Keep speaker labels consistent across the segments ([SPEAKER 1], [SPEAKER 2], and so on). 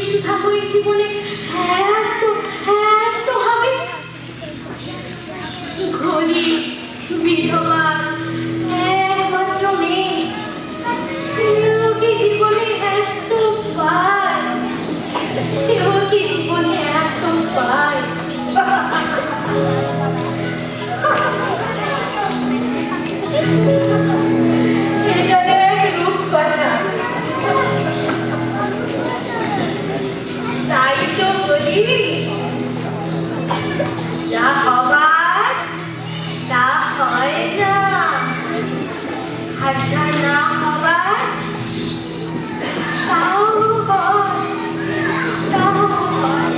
[SPEAKER 1] সুধা বইয়ের জীবনে এত হবে। ঘড়ি বিধবা একমাত্র মেয়ে, সেও কি জীবনে এত পায়? সেও কি জীবনে এত পায়? তাই তো বলি, যা হবার তা হয় না, আর যা না হবার তাও হয়, তাও হয়।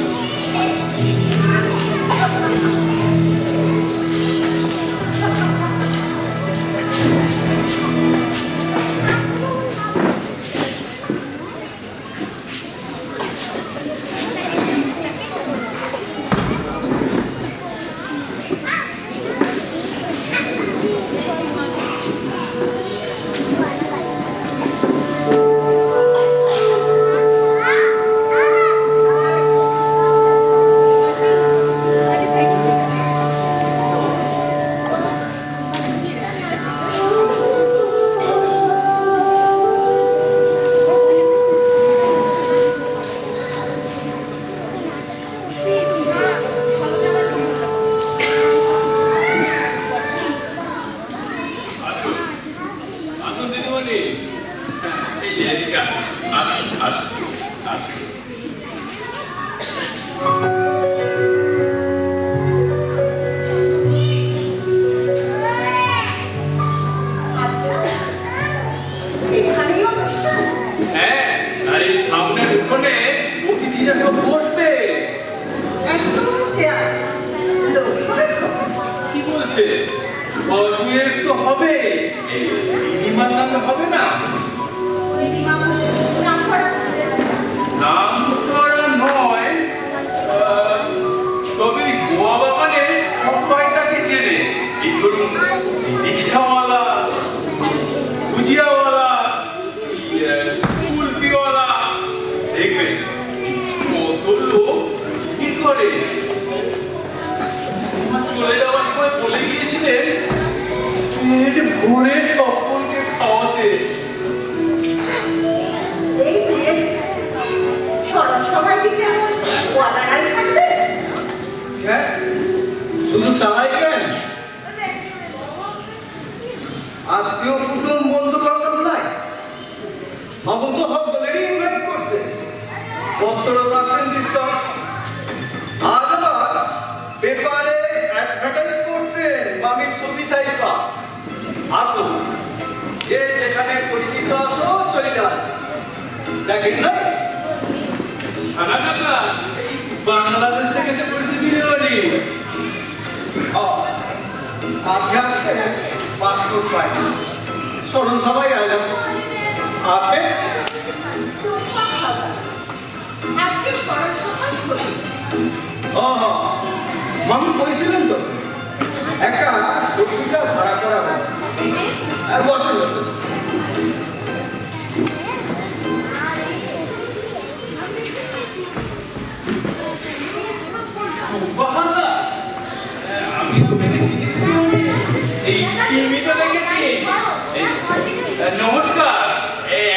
[SPEAKER 2] নমস্কার,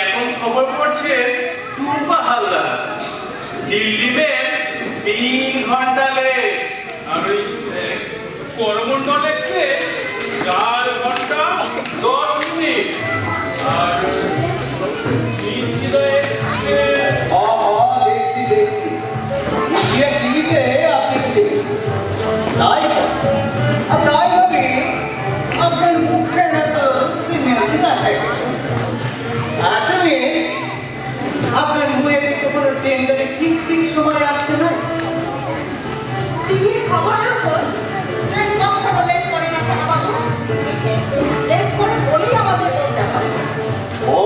[SPEAKER 2] এখন খবর পড়ছে টুম্পা হালদার দিল্লি में 3 ঘন্টা লেট আর ওই করমণ্ডল এক্সপ্রেস 4 ঘন্টা 10 মিনিট আর
[SPEAKER 3] দেখছি ये टीवीতে আপনি কি দেখছেন তাই ভাবি আপনার মুখে না তো সিনেমা না থাকে আসলে আপনার মুখে তো কোনো টেন্ডারে ঠিক সময় আসছে না
[SPEAKER 1] টিভির খবরের উপর ট্রেন কখনো লেট করে না ছাড়া বাবু, লেট করে বলেই আমাদের বলতে হয়।
[SPEAKER 3] ও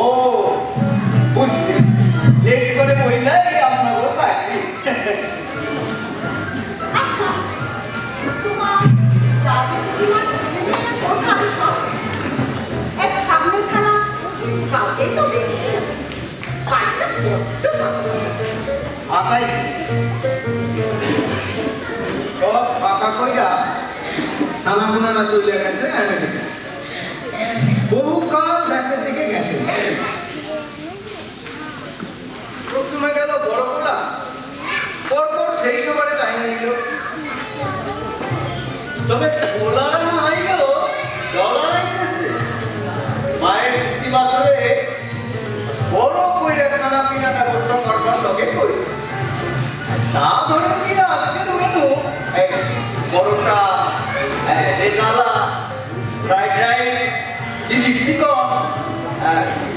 [SPEAKER 3] বুঝছি, লেট করে বইলাই আপনার চাকরি।
[SPEAKER 1] আচ্ছা, তোমার রাজনীতিমান ছেলেমেয়েরা সরকারি সব এক সামনে ছাড়া কাউকেই তো দেখছি না। বাড়িটা বড্ড ফাঁকা।
[SPEAKER 3] ফাঁকাই সব ফাঁকা কইরা সানাপুনারা চলে গেছে আমেরিকা। বহুকাল দেশের দিকে গেছে। প্রথমে গেল বড় পোলা, পরপর সেই সবারে টাইমে নিল। তবে পোলার না আইলেও ডলার আইতেছে। মায়ের 60 বছরে বড় কইরা খানা পিনা ব্যবস্থা করবার লগে কইছে। তা ধরে নিয়ে আজকের মেনু এই পরোটা, রেজালা, ফ্রাইড রাইস, চিলি চিকন,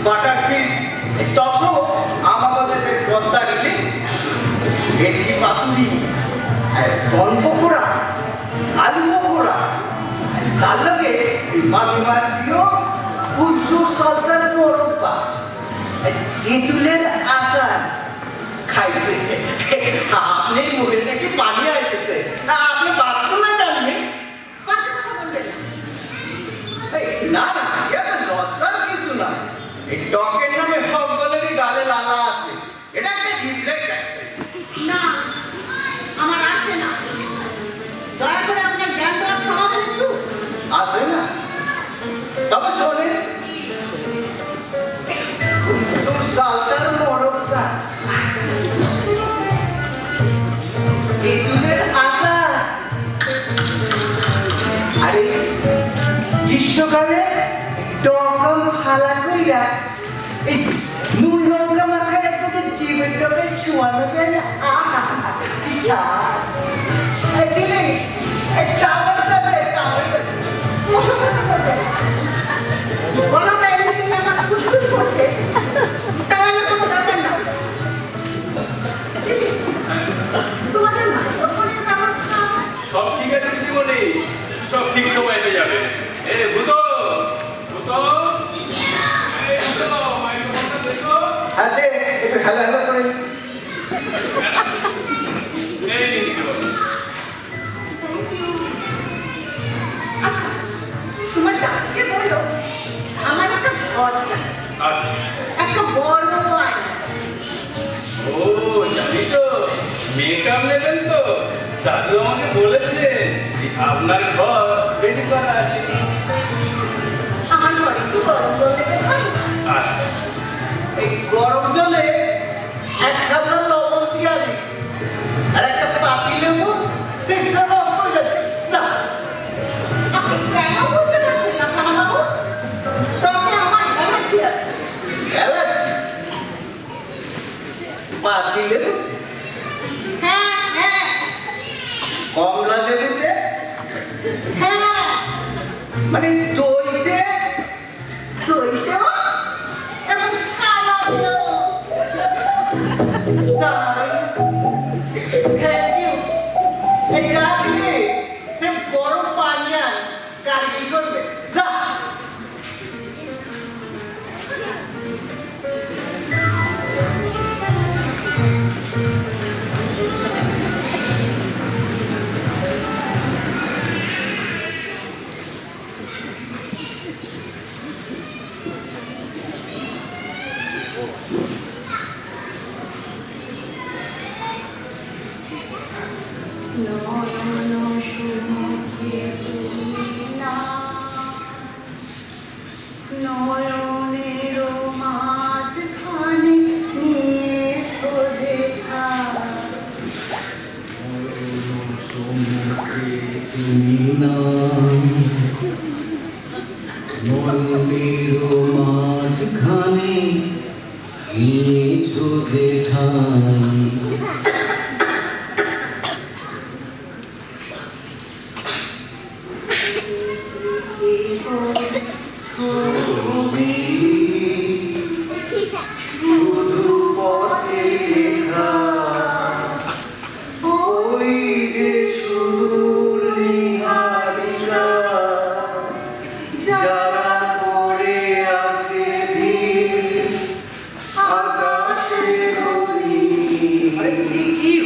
[SPEAKER 3] বাটার পিস, তথ আমাদের দেশের পদ্মা ইলিশ, ভেটকি পাতুরি, বন পকোড়া, আলু পকোড়া, তার লগে মামিমার প্রিয় কুলসুর সলতার মোরব্বা, তেঁতুলের আচার খাইছে। আপনি মুখে দেখি পানি আসতেছে। আপনি বাথরুমে যাননি?
[SPEAKER 1] বাজে কথা বলবেন না।
[SPEAKER 3] না না, এটা লজ্জার কিছু না। এই টকের নামে সকলেরই গালে লাগা আছে। এটা একটা রিফ্লেক্স আছে।
[SPEAKER 1] না, আমার আসে না। দয়া করে আপনার জ্ঞান দেওয়ার খাওয়াবেন একটু।
[SPEAKER 3] আছে না? তবে শোনেন, কুলসুর সলতার মোরব্বা, তেঁতুলের আচার, আরে গ্রীষ্মকালে টকম ফালা কইরা এই নুন লঙ্কা মাখায় তোদের জিভের টকে ছুঁয়ানো দেয় না। আহা, কি স্বাদ! এই দিলি, এই টাওয়ার দেবে, টাওয়ার দেবে।
[SPEAKER 1] ওসব কথা বলবেন না। গলাটা এমনিতেই আমার ফুসফুস করছে। টাওয়ালের কোনো দরকার না। দিদি, তোমাদের মাইক্রোফোনের ব্যবস্থা
[SPEAKER 2] সব ঠিক আছে দিদিমণি, সব ঠিক সময় এসে যাবে। এ ভূত, ভূত, এই ভূত, মাইক্রোফোনটা দেখো।
[SPEAKER 3] হ্যাঁ দে, একটু হ্যালো হ্যালো করে নি।
[SPEAKER 2] এই নিন দিদিমণি।
[SPEAKER 1] আচ্ছা, তোমার ডাক্তারকে বলো আমার একটা ঘর চাই,
[SPEAKER 2] আচ্ছা।
[SPEAKER 1] একটা বড় আয়না চাই।
[SPEAKER 2] ও জানি তো, মেকআপ নেবেন তো, দাদু আমাকে বলেছে আপনার ঘর রেডি করা আছে।
[SPEAKER 1] আমার ঘরে একটু গরম জল দেবে ভাই।
[SPEAKER 2] আচ্ছা।
[SPEAKER 3] এই গরম জলে এক খাবলা লবণ দিয়া দিস, আর একটা পাতি লেবু সিক্সা রস কইরা দে। যা।
[SPEAKER 1] আপনি কেন বুঝতে পারছেন না ছানা বাবু? তবে আমার অ্যালার্জি আছে।
[SPEAKER 3] অ্যালার্জি? পাতি লেবু,
[SPEAKER 1] হ্যাঁ হ্যাঁ
[SPEAKER 3] কমলা লেবুতে,
[SPEAKER 1] হ্যাঁ,
[SPEAKER 3] মানে দইতে,
[SPEAKER 1] দই তো এবং ছানা দিও।
[SPEAKER 3] Thank you. এই রাতে সে গরম পানি আর গাড়ি কি করবে? যা।
[SPEAKER 1] নয়ন সমুদ্রে তুমি না, নয়নের মাঝখানে নিয়েছো দেখা।
[SPEAKER 4] সমুদ্রে তুমি না, নয়নের মাঝখানে নিয়েছো যে ঠাঁই।
[SPEAKER 3] ছবি শুধু পথে লেখা, ওই যে সুদূর নিহারিকা, যারা পড়ে আছে ভিড় আকাশের নীল।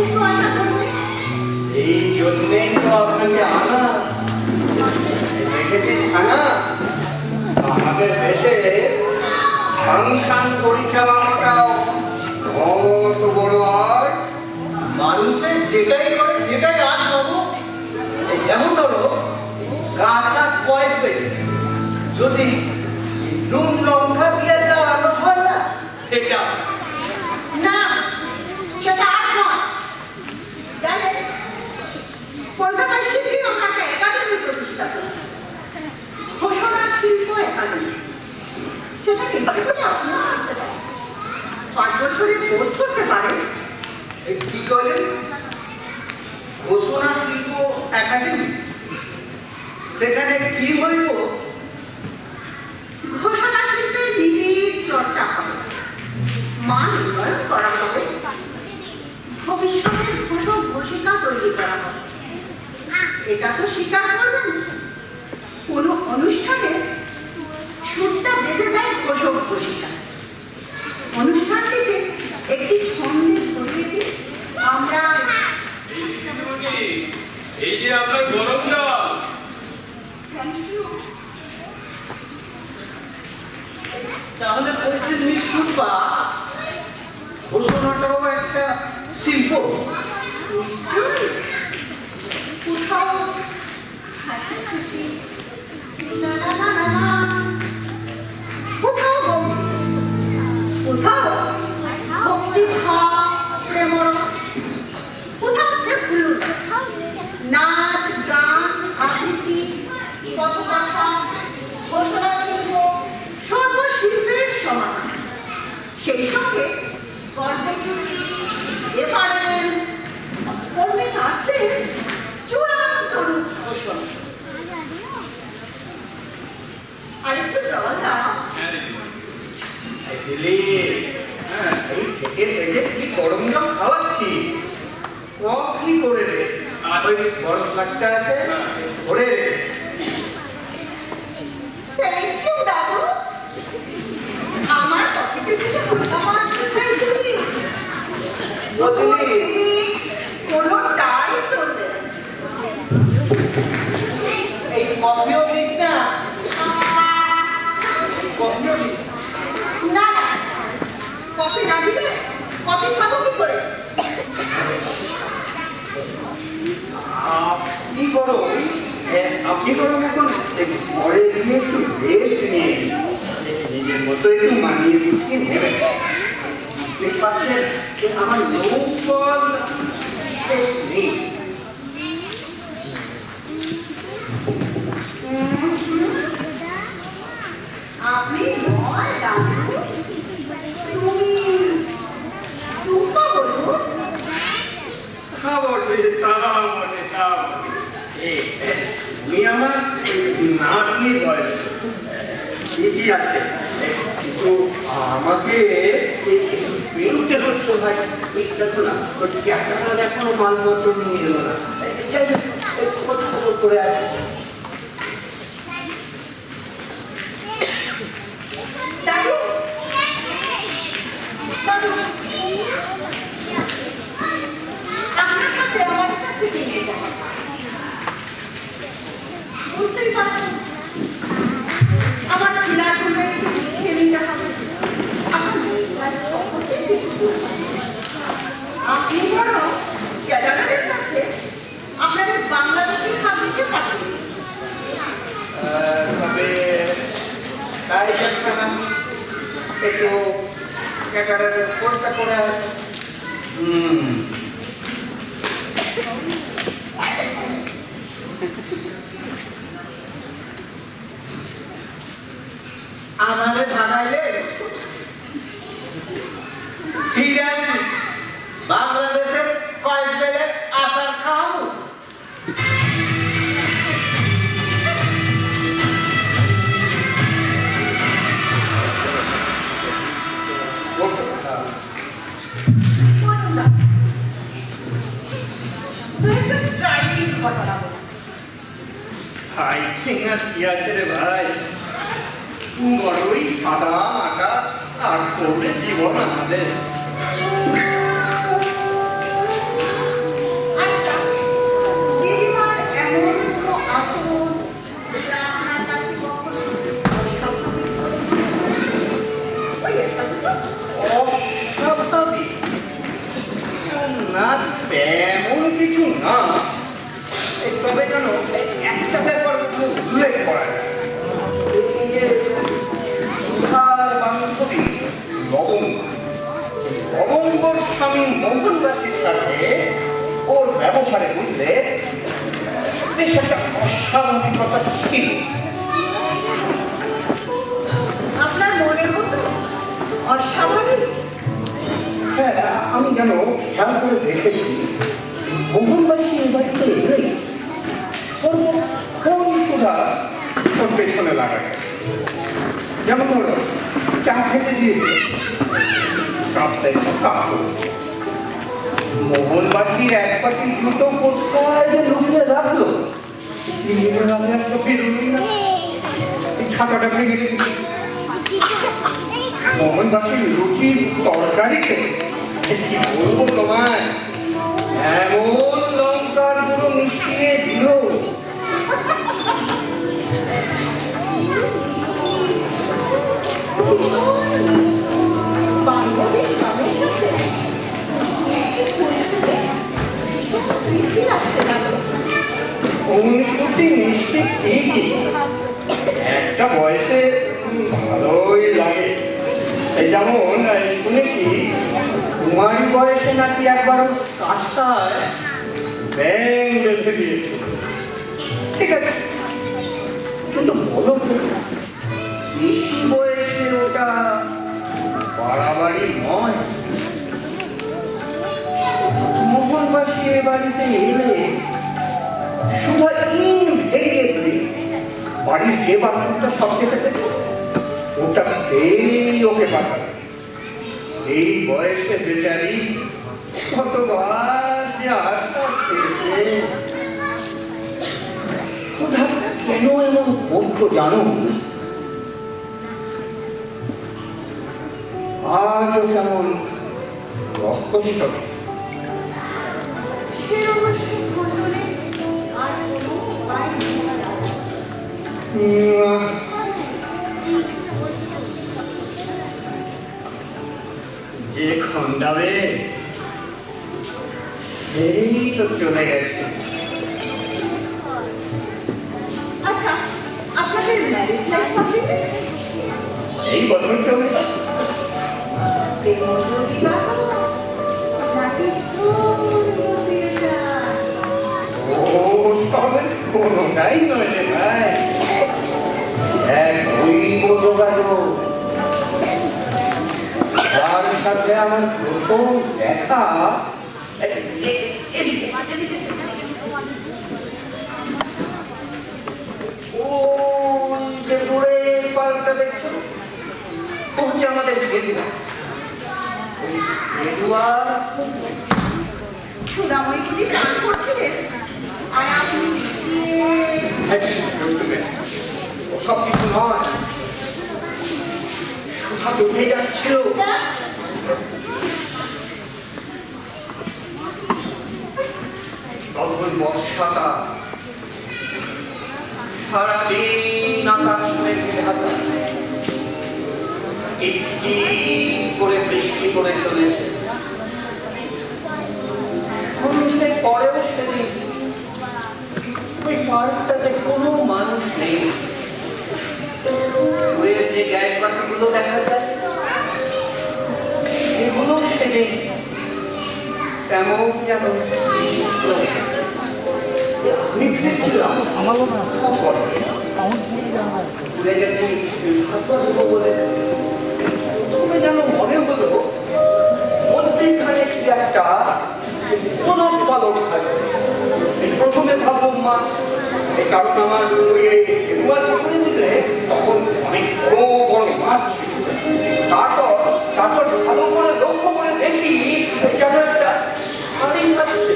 [SPEAKER 1] কিছু আশা করবে?
[SPEAKER 3] এই জন্যেই তো আপনাকে আনা। দেখেছিস খানা, আমাদের দেশে ফাংশন পরিচালনাটাও কত বড় হয়। মানুষের যেটাই করে সেটাই আজ পাবো। এই যেমন ধরো গাছটা কয়েক পেয়ে যদি নুন লঙ্কা দিয়ে জ্বালানো হয় না, সেটা
[SPEAKER 1] না, সেটা আর নয়। জানেন, কলকাতায় শিল্পী আমরা একটা একাডেমি প্রতিষ্ঠা করেছি, ঘোষণা শিল্প একাডেমি। সেখানে আপনারা আসতে পারেন, 5 বছরের কোর্স করতে পারেন।
[SPEAKER 3] এই কি করলেন? ঘোষণা শিল্প একাডেমি, সেখানে কি হইব?
[SPEAKER 1] ঘোষণা শিল্পের নিবিড় চর্চা হবে, মান উন্নয়ন করা হবে, ভবিষ্যতের ঘোষক ঘোষিকা তৈরি করা হবে। এটা তো স্বীকার করবেন, কোনো অনুষ্ঠানে সুরটা বেঁধে দেয় ঘোষক ঘোষিকা। অনুষ্ঠানটিতে একটি ছন্দে ধরিয়ে দিই আমরা।
[SPEAKER 2] এই যে আপনার গরম জল।
[SPEAKER 1] Thank you.
[SPEAKER 3] তাহলে বলছেন নিশ্চুপা ঘোষণাটাও একটা শিল্প।
[SPEAKER 1] নিশ্চয়ই। কোথাও হাসি খুশি, না না না না না, কোথাও গম্ভীর, কোথাও ভক্তিভাব প্রেমরস, কোথাও সেকুলার, নাচ গান আবৃত্তি পথকথা ঘোষণা শিল্প সর্বশিল্পের সমাহার। সেই সঙ্গে গল্পে চুক্তি রেফারেন্স ফর্মিং আর্টসের চূড়ান্ত রূপ ঘোষণা। আরেকটু জল দাও।
[SPEAKER 3] এই দিলি, এই থেকে থেকে কি গরম জল খাওয়াচ্ছি? কফি করে রে, ওই বড় কাজটা আছে করে রে।
[SPEAKER 1] থ্যাংক ইউ দাদু। আমার পকেটে থেকে হালকা মাছ খাইছিলি। কোনোটাই চলবে না।
[SPEAKER 3] এই কফিও দিস না, কফিও দিস না।
[SPEAKER 1] না না, কফি না দিলে কফি খাবো কি করে?
[SPEAKER 3] আপনি করো, আপনি করো এখন ঘরে গিয়ে একটু রেস্ট নিয়ে নিজের মতো একটু মানিয়ে গুছিয়ে নেবেন। বুঝতে পারছেন যে আমার নৌকল শেষ নেই।
[SPEAKER 1] আপনি নয় দাদু, তুমি টুম্পা বলবো।
[SPEAKER 3] খাবার দিয়ে তারা মনে তুমি আমার নাতনির বয়স বেশি আছে, কিন্তু আমাকে বেরোতে হচ্ছে ভাই। দেখো না, ওই ক্যাটার এখনো মালপত্র নিয়ে এলো না। যাই হোক, করে আছে।
[SPEAKER 1] দাদু, দাদু, আপনার সাথে আমার একটা সিটিং নিয়ে যাবো। বুঝতেই পারছেন, আমার ফিলার গুলো একটু গুছিয়ে নিতে হবে। আমার বিষয় সম্পর্কে কিছু বলবেন। আপনি বড় ক্যাডারের কাছে আপনাদের বাংলাদেশি খাদ্যকে পাঠাবেন।
[SPEAKER 3] তবে তাই না একটু ক্যাটারের কোর্সটা করে আমাদের ভাগাইলে ফিরে আসি, বাংলাদেশের কয়েক বেলের আচার খাওয়াবো। ভাই সিঙ্গার কি আছে রে ভাই, বড়ই সাদা আটা আর করবে জীবন আমাদের। অস্বাভাবিক না, তেমন কিছু না। তবে কেন একটা ব্যাপার উল্লেখ করা যায়। এই যে সুধার বান্ধবী লবঙ্গর স্বামী মোহনদাসের সাথে ওর ব্যবহারে বুঝলে বেশ একটা অস্বাভাবিকতা ছিল।
[SPEAKER 1] আপনার মনে হতো অস্বাভাবিক?
[SPEAKER 3] হ্যাঁ, আমি যেন খেয়াল করে দেখেছি মোহনবাসী এ বাড়িতে এলেই সর্বক্ষণ সুধা ওর পেছনে লাগা গেছে। যেমন ধরো চা খেতে দিয়েছে, কাপটায় কাপ মোহনবাসীর এক পাটি জুতো কোথায় যে লুকিয়ে রাখলো, চিংড়ির আমি আর সব বেরোলি না। এই ছাতাটা ভেঙে রেখেছি। মোহনবাসীর রুচির তরকারিতে কি বলবো তোমায়, এমন লঙ্কার গুঁড়ো মিশিয়ে দিল।
[SPEAKER 1] বান্ধবীর স্বামীর সাথে মিষ্টি লাগছে না তো?
[SPEAKER 3] অনুষ্ঠুতি মিষ্টি ঠিকই, একটা বয়সে ভালোই লাগে। এই যেমন শুনেছি কুমারী বয়সে নাকি একবার কাজটায় ব্যাং বেঁধে দিয়েছে। ঠিক আছে, কিন্তু বলো তো, বেশি বয়সে ওটা বাড়াবাড়ি নয়? মোহনবাসী এ বাড়িতে এলে শুধু ইনভেরিয়েবলি বাড়ির যে বাথরুমটা সবচেয়ে পেতেছে ওটা পেয়েই ওকে পাঠাবে। এই বয়সে বেচারি কতবার যে আশা পেয়েছে। সুধা কেন এমন করতো জানো? আজও কেমন রহস্য।
[SPEAKER 1] সে অবশ্য বললে আর কোনো উপায় নেই।
[SPEAKER 3] যে খন্ডাবে সেই তো চলে গেছে।
[SPEAKER 1] আচ্ছা, আপনাদের ম্যারেজ লাইফ কমপ্লিট?
[SPEAKER 3] এই বছর চলেছে।
[SPEAKER 1] প্রেমজ বিবাহ নাকি নেগোসিয়েশন?
[SPEAKER 3] ও তবে কোনোটাই নয় রে ভাই, এক দৈব যোগাযোগ। যার সাথে আমার প্রথম দেখা ওই যে দূরে পার্কটা দেখছো, ও হচ্ছে আমাদের গেদুয়া। ওই গেদুয়া
[SPEAKER 1] সুদাময়ী বুঝি চান করছিলেন আর আপনি গিয়ে
[SPEAKER 3] সব কিছু নয়, সুধা ডুবে যাচ্ছিল। তখন বর্ষাটা সারাদিন আকাশ মেঘে ঢাকা, একটি করে বৃষ্টি করে চলেছে। সন্ধ্যে পরেও সেদিন ওই পার্কটাতে কোনো মানুষ নেই। দূরের যে গ্যাস বাতিগুলো দেখা যায় সেগুলো সেদিন তেমন যেন আমি ভেবেছিলাম ভুলে গেছি বলে, তবে যেন মনে হলো মধ্যেখানে কি একটা উলট পালট থাকে। প্রথমে ভাবলাম মা, এই কারণ আমার বুঝলে তখন অনেক বড় বড় মাছ ছিল। তারপর ভালো করে লক্ষ্য করে দেখি যেন একটা শাড়ি আসছে।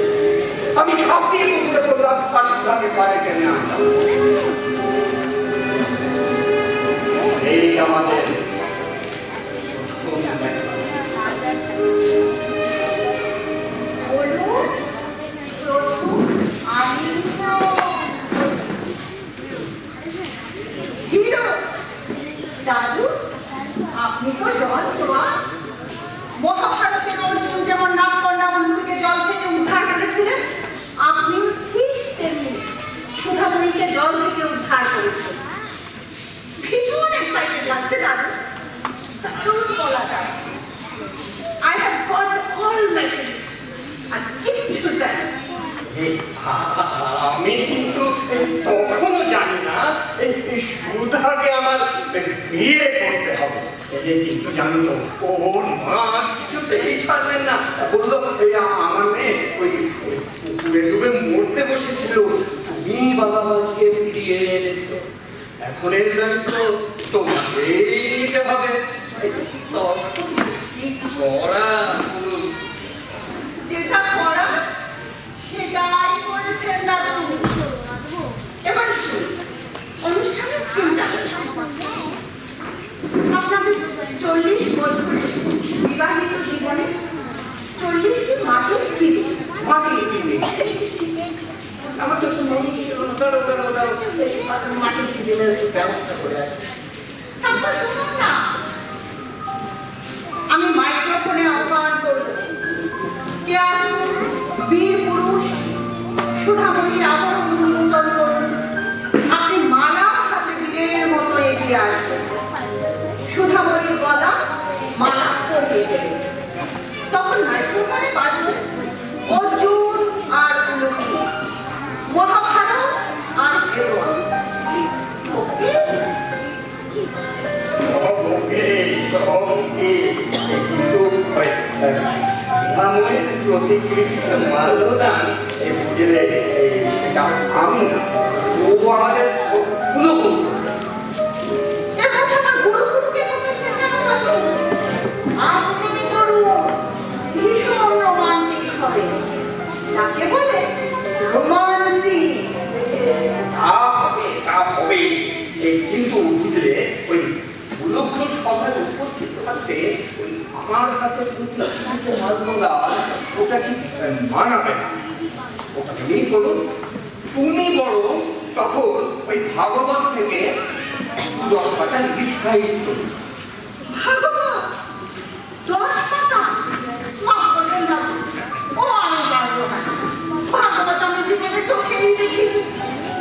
[SPEAKER 3] আমি ছাপিয়ে পুকুরে করলাম, আর সুধাকে পারে টেনে আনলাম। এই আমাদের
[SPEAKER 1] হিরো দাদু, আপনি তো ডন জোয়ান। মহাভারতের অর্জুন যেমন নামকন্যা বন্ধুকে জল থেকে উদ্ধার করেছিলেন, আপনি ঠিক তেমনি সুধাময়ীকে জল থেকে উদ্ধার করেছেন। ভীষণ এক্সাইটেড লাগছে দাদু, দারুণ বলা যায়। I have got all mechanisms আর কিচ্ছু চাই না।
[SPEAKER 5] আমি কিন্তু তখনও জানি না এই সুধাকে আমার বিয়ে করতে হবে। কিন্তু জানো তো ওর মা কিছুতেই ছাড়লেন না, বললো আমার মেয়ে ওই পুকুরে ডুবে মরতে বসেছিল, তুমি বাবা বাঁচিয়ে ফিরিয়ে এনেছো, এখন এর দায়িত্ব তোমাকেই নিতে হবে। তখন কি করা?
[SPEAKER 1] যেটা করা সেটাই করেছেন দাদু। এবার শুনুন অনুষ্ঠানের স্কিমটা। আপনাদের 40 বছরের বিবাহিত জীবনে 40টি মাটির পিঁড়ি।
[SPEAKER 5] মাটির পিঁড়ি? আমার তো একটু মনে ছিল মাটির পিঁড়ির ব্যবস্থা করে আছে।
[SPEAKER 1] তারপর শুনুন না, আমি মাইক্রোফোনে আহ্বান করব, কে আছেন বীর পুরুষ সুধাময়ীর আবরণ উন্মোচন করুন। আপনি মালা হাতে বীরের মতো এগিয়ে আসবেন, সুধাময়ীর গলা মালা পরিয়ে দেবেন। তখন মাইক্রোফোনে বাজবে অর্জুন আর লক্ষ্মী, মহাভারত আর হেরোয়া। ওকে?
[SPEAKER 5] কিন্তু প্রতিক্রিয়া মাল্যদান বুঝলে সেটা আমি না, ও আমাদের
[SPEAKER 1] এর মধ্যে আমার গুরু গুরুকে বলতেছেন কেন দাদু? আপনি করুন, ভীষণ রোমান্টিক হবে, যাকে বলে রোমান্টিক।
[SPEAKER 5] তা হবে। কিন্তু বুঝলে ওই গুলোগুলো সবাই উপস্থিত থাকতে ওই আমার হাতে মাল্যদা ওটা কি মানাবে না। ওটা তুমি করুন, তুমি বড় তখন ওই ভাগবত থেকে 10 পাতা ডিসক্রাইব করুন।
[SPEAKER 1] ভাগবত 10 পাতা? মাফ করবেন দাদু, ও আমি পারবো না। ভাগবত আমি জীবনে চোখেই দেখিনি,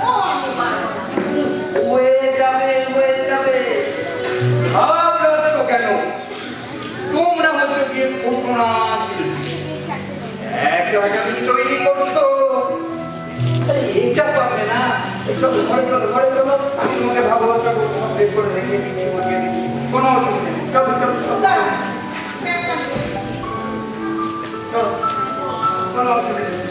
[SPEAKER 1] ও আমি পারবো না।
[SPEAKER 5] হয়ে যাবে, হয়ে যাবে। ভাবছ কেন? তোমরা হয়তো গিয়ে ঘটনা একেবারে তৈরি করছো। এটা পাবে না। চলো ঘরে চলো, ঘরে চলো, আমি তোমাকে ভাগবতটা বের করে দেখিয়ে দিচ্ছি, বলিয়ে দিচ্ছি, কোনো অসুবিধা নেই। চলো চলো চলো
[SPEAKER 1] দাঁড়ান, ব্যাগটা নিয়ে।
[SPEAKER 5] চলো, কোনো অসুবিধা নেই।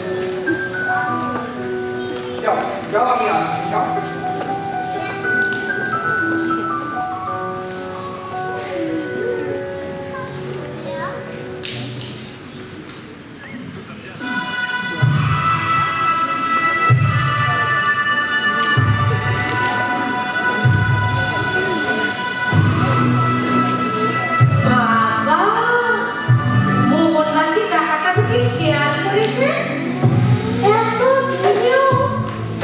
[SPEAKER 5] যাও যাও, আমি আসছি, যাও।
[SPEAKER 6] বাবা, মোহনবাসী টাকাটা থেকে খেয়াল করেছে এত দিনেও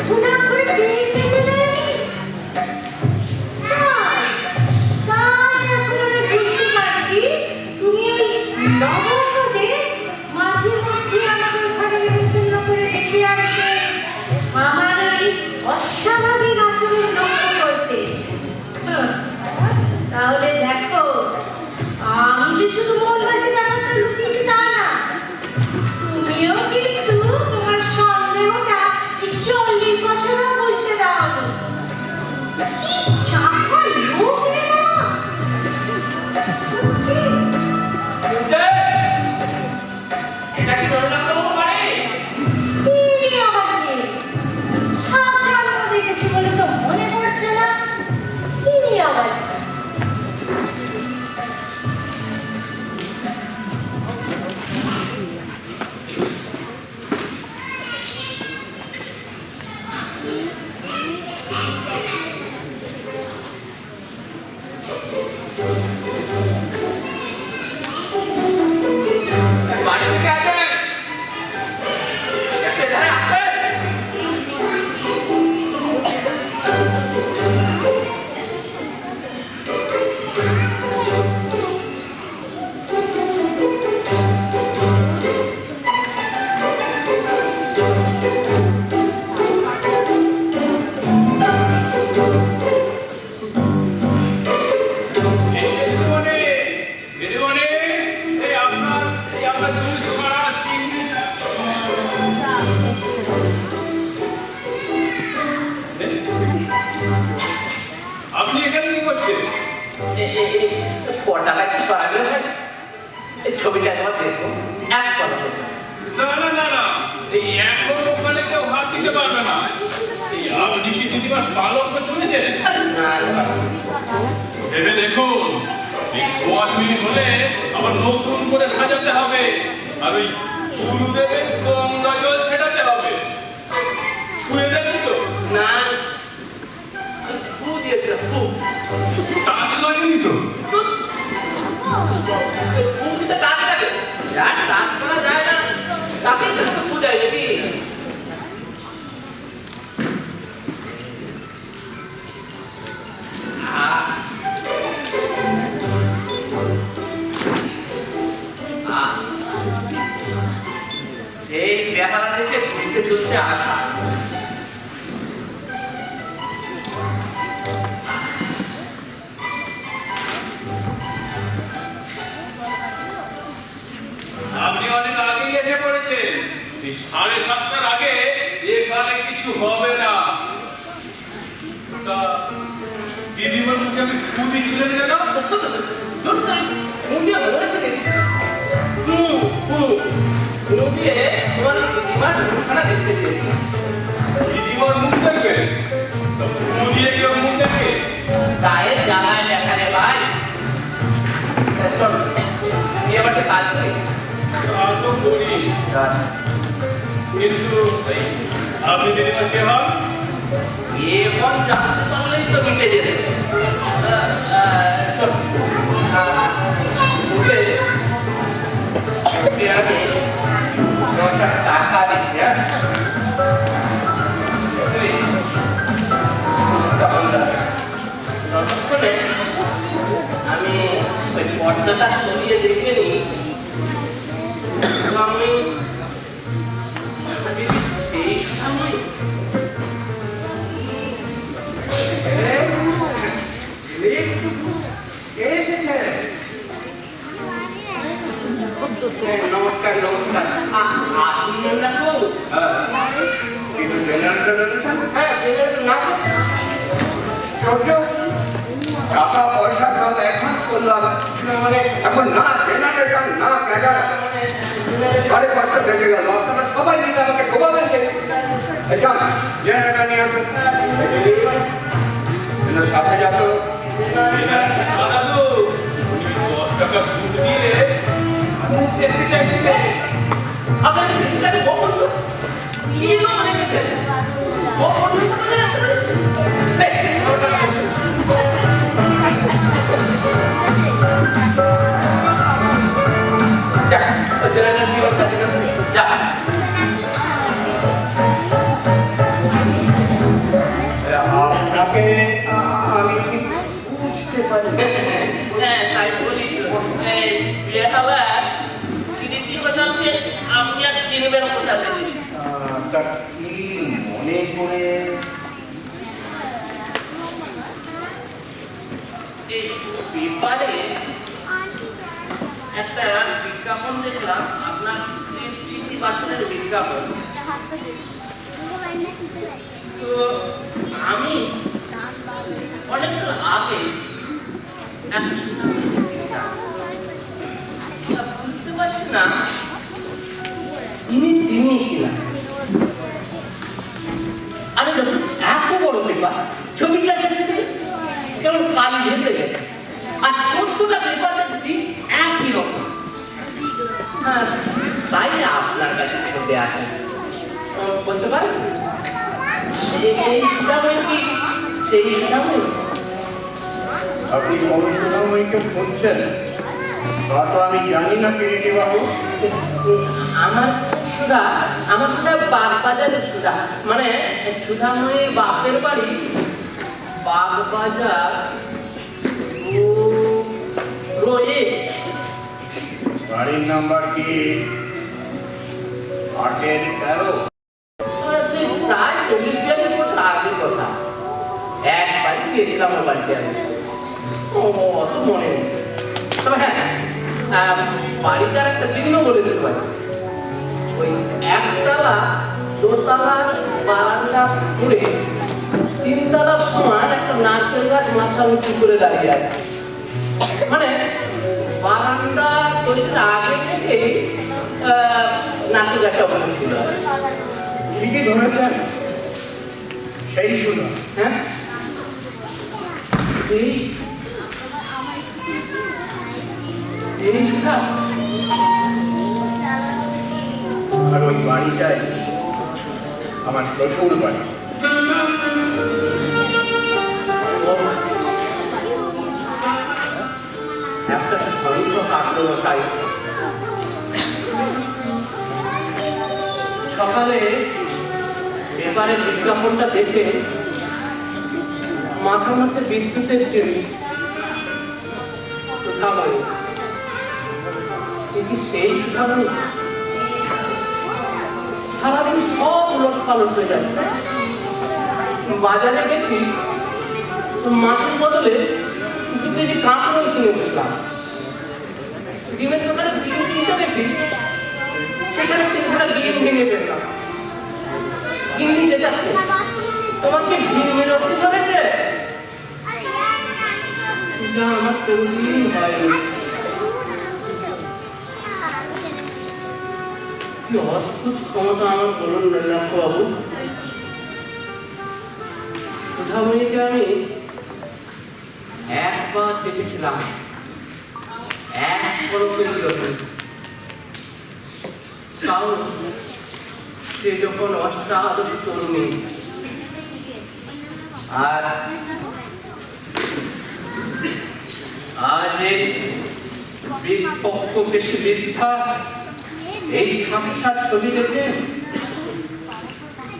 [SPEAKER 6] গুণা করে পেয়ে পেতে দেয়নি। তাই এখন আমি বুঝতে পারছি তুমি ওই নবপদে মাঝে মধ্যে আমাদের ঘরে নিমন্ত্রণ করে ডেকে আনতে, আমার ওই অস্বাভাবিক আচরণ লক্ষ্য করতে। তাহলে দেখো, আমি যে শুধু মোহনবাসী ব্যাপারটা লুকিয়েছি তা না, তুমিও কিন্তু তোমার সন্দেহটা এই 40 বছরও বুঝতে দাওনি। কি চাপা লোক রে বাবা!
[SPEAKER 2] এটা কি ধরলাম তোমার বাড়ি?
[SPEAKER 6] তিনি আবার কে? সাত জন্ম দেখেছি বলে তো মনে পড়ছে না। তিনি আবার কে?
[SPEAKER 7] এই ছবিটা একবার দেখো, এক কথা বলবো।
[SPEAKER 2] না না না না, এই এখন ওখানে কেউ হাত দিতে পারবে না। এই আপনি কি দিদিমার পালকটা শুনেছেন? ভেবে দেখুন, এই 5 মিনিট হলে আবার নতুন করে সাজাতে হবে, আর ওই গুরুদেবের গঙ্গা জল ছেটাতে হবে। ছুঁয়ে যাবি তো?
[SPEAKER 7] না, ফু দিয়েছিলাম, ফু।
[SPEAKER 2] টাচ লাগেনি তো?
[SPEAKER 7] ফু দিতে কাজ লাগে, যার কাজ করা যায় না তাকেই তো ফু দেয় নাকি? এই ব্যাপার থেকে ঘুরতে চলতে আসা,
[SPEAKER 2] আপনি অনেক আগে এসে পড়েছেন। এই 7:30টার আগে এখানে কিছু হবে না। তা দিদিমার মুখে আপনি ফু দিচ্ছিলেন কেন?
[SPEAKER 7] মুখে বলেছে ফু ফু ফু দিয়ে তোমার দিদিমার মুখখানা দেখতে চেয়েছিলাম।
[SPEAKER 2] দিদিমার মুখ দেখবে? তা ফু দিয়ে কেউ মুখ দেখে?
[SPEAKER 7] গায়ের জ্বালায় দেখা রে ভাই। চল তুই আবার একটা কাজ করিস।
[SPEAKER 2] তা তো করি, কিন্তু এই আপনি দিদিমার কে হন?
[SPEAKER 7] এখন জানতে পারলেই তো মিটে যেতে। চল উঠে আমি 10 টাকা দিচ্ছি। হ্যাঁ আমি ওই পর্দাটা সরিয়ে দেখে নি, আমি সেই সময় নমস্কার নমস্কার। আপনি না তো?
[SPEAKER 5] কিন্তু জেনারেটর এনেছেন?
[SPEAKER 7] হ্যাঁ না তো।
[SPEAKER 5] টাকা পয়সা সব অ্যাডভান্স করলাম,
[SPEAKER 7] মানে
[SPEAKER 5] এখন না জেনারেটর না ক্যাডার। 5:30 বেজে গেল, আপনারা সবাই মিলে আমাকে ঘুমাবেন কে? যান জেনারেটর নিয়ে আসুন। সাথে যাত
[SPEAKER 2] দাদু, উনি 10 টাকা সুদ দিয়ে মুখ দেখতে চাইছিলেন।
[SPEAKER 7] আপনাদের দিনটাকে বলুন তো কি মনে করছেন? বলুন তো মানে যা জেনারেটর দিয়ে যা।
[SPEAKER 5] আপনাকে আমি বুঝতে পারি।
[SPEAKER 7] হ্যাঁ তাই বলি এই বিয়েতলা কৃতি বসালকে আপনি আর চিনবেন কোথা থেকে?
[SPEAKER 5] তা কি মনে করে
[SPEAKER 7] এই পেপারে একটা বিজ্ঞাপন দেখলাম, আপনার স্মৃতি বাসনের বিজ্ঞাপন। তো আমি অনেকদিন আগে বুঝতে পারছি না তিনি কিনা। আমি যখন এত বড় পেপার ছবিটা দেখেছি কেমন কালি ঝেপে গেছে, আর প্রত্যেকটা পেপারটা দেখছি একই রকম। তাই আপনার কাছে ছবি আসে বলতে পারেন এই সুনাময় কি সেই সুনাময়?
[SPEAKER 5] আপনি করুণাময়ীকে খুঁজছেন? তা তো আমি জানি না কিরিটি বাবু।
[SPEAKER 7] আমার সুধা বাগবাজারের সুধা, মানে সুধাময়ীর বাপের বাড়ি বাগবাজার রোয়ে।
[SPEAKER 5] গাড়ির নাম্বার কি? 8-13?
[SPEAKER 7] প্রায় 40-42 বছর আগের কথা। একবার গিয়েছিলাম ওর বাড়িতে আমি, অত মনে নেই। তবে হ্যাঁ বাড়িটার একটা চিহ্ন বলে দিতে পারি। ওই একতলা দোতলা বারান্দা ঘুরে 3 তলার সমান একটা নারকেল গাছ মাথা উঁচু করে দাঁড়িয়ে আছে। মানে বারান্দার তৈরির আগে থেকে নাটক একটা বলেছিল।
[SPEAKER 5] ঠিকই ধরেছেন, সেই সুদা।
[SPEAKER 7] হ্যাঁ, এই সুধা।
[SPEAKER 5] আর ওই বাড়িটাই আমার শ্বশুর বাড়ি।
[SPEAKER 7] একটা সন্দেহ কাটল তাই। সকালে পেপারে বিজ্ঞাপনটা দেখে মাথার মধ্যে বিদ্যুতের চিড়ি সুধামণি, কি সেই সুধামণি? সারাদিন সব উলট পালট হয়ে যাচ্ছে। বাজারে গেছি, মাছের বদলে 2 কেজি কাঁকড়োল কিনে বসলাম। ডিমের দোকানে ডিম কিনতে গেছি, সেখানে 3খানা ডিম ভেঙে ফেললাম। কিনলি চেঁচাচ্ছে, তোমার কি ডিমের অতি ধরেছে? যা আমার কোনদিন হয়নি। কি অদ্ভুত ক্ষমতা আমার, বলুন বাবু। সুধামণিকে আমি একবার দেখেছিলাম, এক পরকের জন্য। তাও সে যখন অষ্টাদশ তরুণী, আর আজ এই পক্ষকেশী বৃদ্ধা এই সাক্ষাৎ ছবি দেখে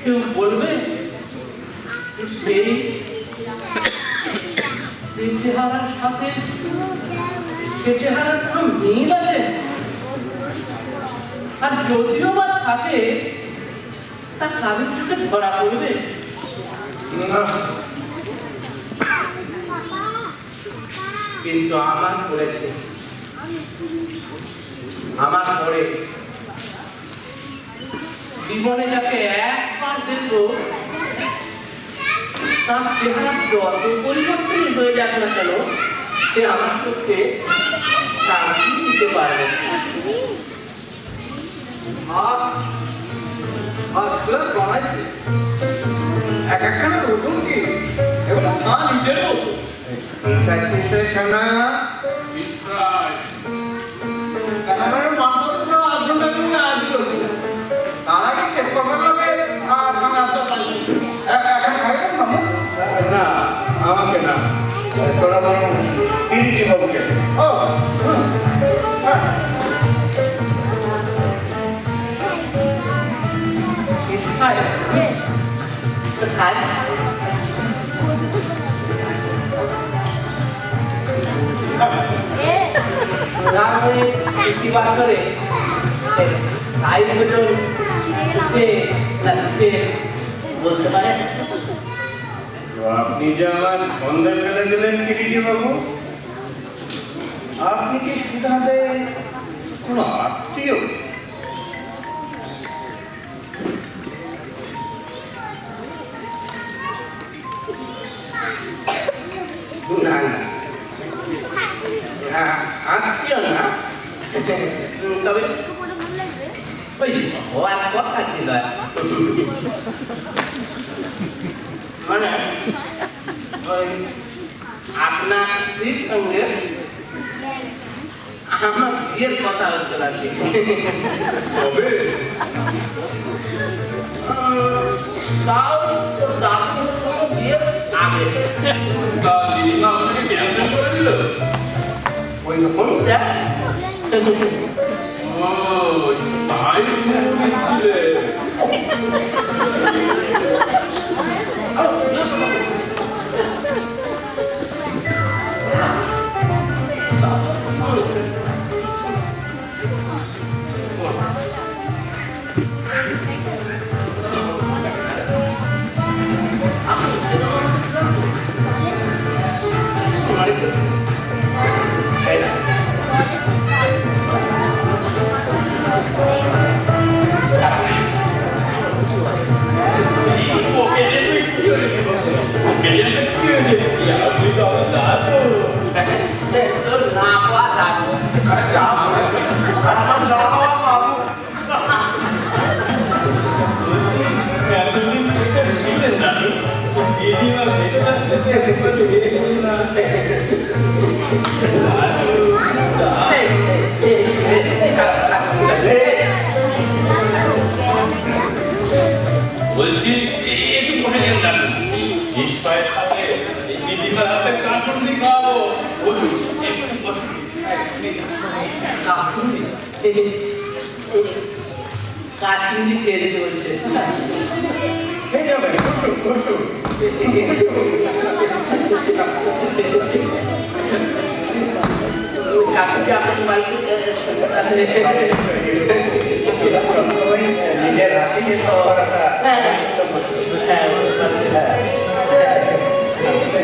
[SPEAKER 7] কেউ বলবে সেই চেহারার সাথে সে চেহারার কোনো মিল আছে? আর যদিও বা থাকে, তা কাদের চোখে ধরা পড়বে? কিন্তু আমার পড়েছে, আমার পরে জীবনে যাকে একবার দেখবো, তার চেহারা যত পরিবর্তনই হয়ে যাক না কেন, সে আমার চোখে শান্তি দিতে পারবে।
[SPEAKER 5] একখানা নতুন কি এবং তা নিজের মতো
[SPEAKER 2] বিস্ময়।
[SPEAKER 5] না, আমাকে না, তোরা বরং কিরিটি বাবুকে।
[SPEAKER 7] খায় করে বলতে পারে।
[SPEAKER 5] আপনি যে আমার সন্ধ্যা ফেলে দিলেন কিরিটি বাবু, আপনি কি সুধাতে কোনো আত্মীয়?
[SPEAKER 7] না না, আত্মীয় না, তবে ওই হওয়ার কথা ছিল। মানে ওই আপনার স্ত্রীর সঙ্গে আমার বিয়ের কথা হচ্ছে লাগে।
[SPEAKER 2] তবে
[SPEAKER 7] তাও তোর দাদুর সঙ্গে বিয়ের আগে।
[SPEAKER 2] তা দিদিমা আপনাকে ক্যান্সেল করে দিল?
[SPEAKER 7] ওই রকম দেখ।
[SPEAKER 2] ও তাই দিচ্ছিলে। ওকে
[SPEAKER 5] যা বলেছে। আর আমার না হওয়া বাবু
[SPEAKER 2] এতদিন থেকে ছিলেন দাদু দিদিমা ভেতরে বলছি একটু বসে গেল দাদু ইস্পায়ের হাতে দিদিমার হাতে কাঁচুর দিয়ে খাওয়াবো বলুন একটু বসুন।
[SPEAKER 7] কাশ্মীরি তেলে চলছে
[SPEAKER 5] ঠিক আছে
[SPEAKER 7] কাকুকে আপনার বাড়িতে
[SPEAKER 5] নিজের হাতে যে খাওয়াটা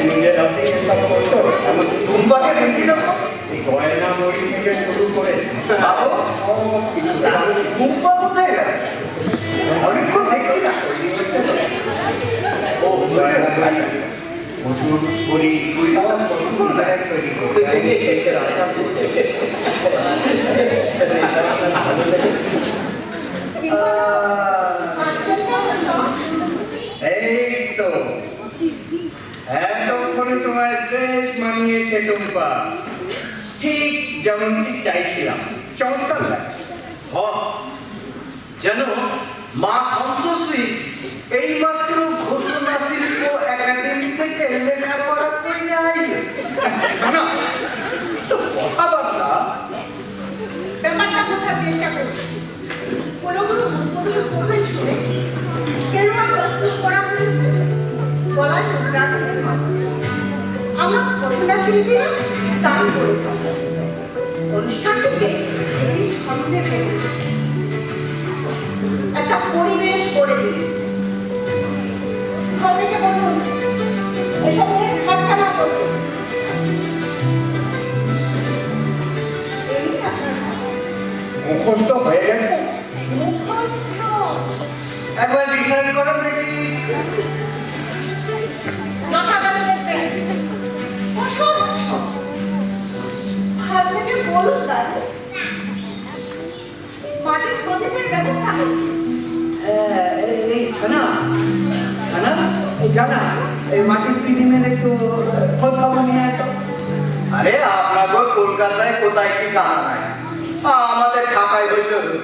[SPEAKER 5] নিজের হাতে সব করতো এমন টুম্পাকে দেখি না এই গয়না মরি থেকে শুরু করে বাবু সব কিছু টুম্পা কোথায় গেল অনেকক্ষণ দেখছি না ও গয়না প্রচুর করি প্রচুর ব্যাগ তৈরি করতে এই তো এতক্ষণে তোমার বেশ মানিয়েছে টুম্পা ঠিক যেমনটি চাইছিলাম চমৎকার লাগছে
[SPEAKER 3] যেন মা সন্তোষী এইমাত্র ঘোষণা শিল্প একাডেমি থেকে লেখাপড়া করে আইল।
[SPEAKER 5] না তো কথাবার্তা
[SPEAKER 1] ব্যাপারটা বোঝার চেষ্টা করুন কোনো উদ্বোধন করবেন শুনে কেন প্রস্তুত করা হয়েছে গলায় মুদ্রা করে আমরা ঘোষণা শিল্পীরা তাই করে অনুষ্ঠানটিকে একটি ছন্দে ফেলে একটা পরিবেশ করে দিন সবাইকে বলুন এসব নিয়ে ঠাট্টা না করবে এই আপনার
[SPEAKER 5] মুখস্থ হয়ে গেছে
[SPEAKER 1] মুখস্থ
[SPEAKER 3] একবার ডিসাইড করো দেখি।
[SPEAKER 1] যথাযথ দেখবেন অস্বচ্ছ আপনাকে বলুন দাদু মাটির প্রদীপের ব্যবস্থা করুন
[SPEAKER 3] এই জানা এই জানা এই মাটির পিদিমের একটু খোঁজ খবর নিয়ে আসো। আরে আপনাদের কলকাতায় কোথায় কি জানা নাই আমাদের ঢাকায় হইতে হতো।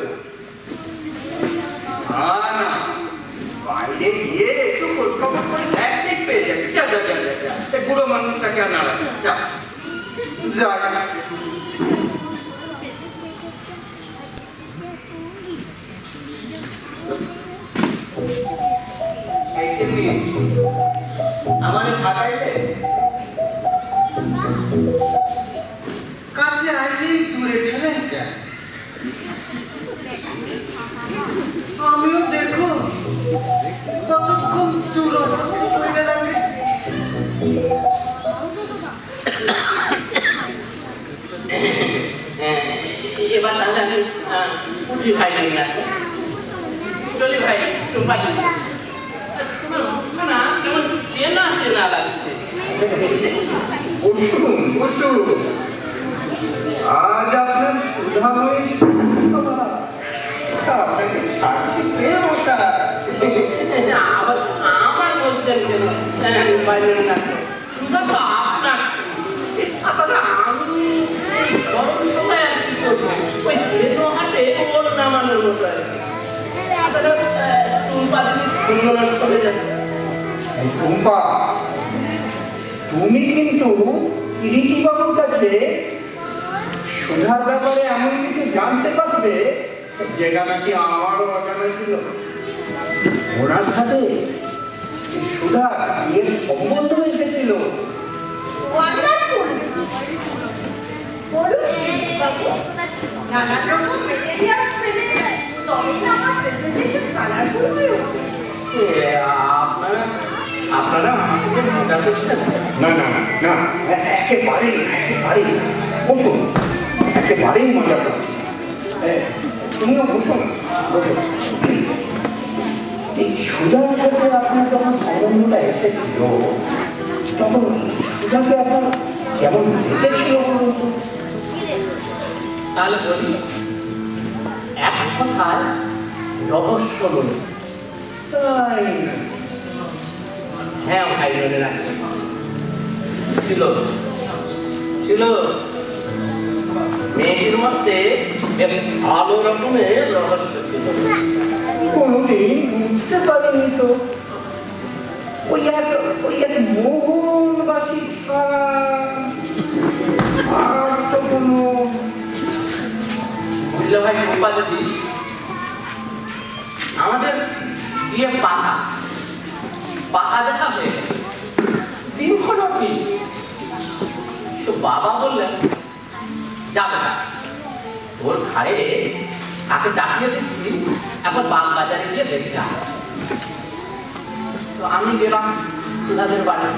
[SPEAKER 5] না বাইরে গিয়ে একটু খোঁজখবর করে দেখ ঠিক পেয়ে যাবে যা যা যা যা সে বুড়ো মানুষটাকে আর নাড়া যা
[SPEAKER 3] যা আমার ঢাকাইলে কাছে আইলেই দূরে ফেলেন কেন? আমিও দেখো কতক্ষণ দূরবর্তী করে রাখে।
[SPEAKER 7] এবার তাহলে আমি পুটি ভাই নিয়ে আসবো চলি ভাই টুম্পা দিদি তোমার মুখখানা কেমন চেনা চেনা লাগছে
[SPEAKER 5] বসুন বসুন আজ আপনার সুধাময়ী আপনাকে সাক্ষী পেয়ে বসা
[SPEAKER 7] আবার আমার বলছেন কেন বাইরে না শুধু তো আপনার আপনারা আমি গরম সময় আসছি করবো ওই ধেনো হাটে ওর নামানোর মতো আর কি আপনারা টুম্পা দিদি সুন্দর করে যাচ্ছে
[SPEAKER 5] টুম্পা তুমি কিন্তু কিরিটি বাবুর কাছে সুধার ব্যাপারে এমন কিছু জানতে পারবে যেটা নাকি আমারও অজানা ছিল ওনার সাথে সুধা বিয়ের সম্বন্ধ এসেছিল
[SPEAKER 1] ওয়ান্ডারফুল বলুন বাবু নানান রকম মেটেরিয়ালস পেলে তবেই না আমার প্রেজেন্টেশন কালারফুল হয়ে উঠবে
[SPEAKER 7] আপনারা আপনারা আমাকে মজা করছেন
[SPEAKER 5] না না না না একেবারেই বসুন একেবারেই মজা করছি তুমিও বসুন বসুন এই সুধার সাথে আপনার যখন সম্বন্ধটা এসেছিল তখন সুধাকে আপনার কেমন লেগেছিল বলুন তো
[SPEAKER 7] তাহলে বলি এক কথায় রহস্য বলি।
[SPEAKER 5] তাই না?
[SPEAKER 7] হ্যাঁ ভাই মনে রাখছি, ছিল ছিল মেয়েটির মধ্যে বেশ ভালো রকমের রহস্য ছিল।
[SPEAKER 5] কোনোদিন বুঝতে পারিনি তো। ওই এক মোহনবাসী ছাড়া আর তো কোনো।
[SPEAKER 7] বুঝলে ভাই রূপা যদি আমাদের দিয়ে পাকা দেখাবে দিনক্ষণ আপনি তো বাবা বললেন যাবে না, তোর ঘাড়ে তাকে চাপিয়ে দিচ্ছি, এখন বাগ বাজারে গিয়ে দেখতে হবে। তো আমি গেলাম সুধাদের বাড়ি,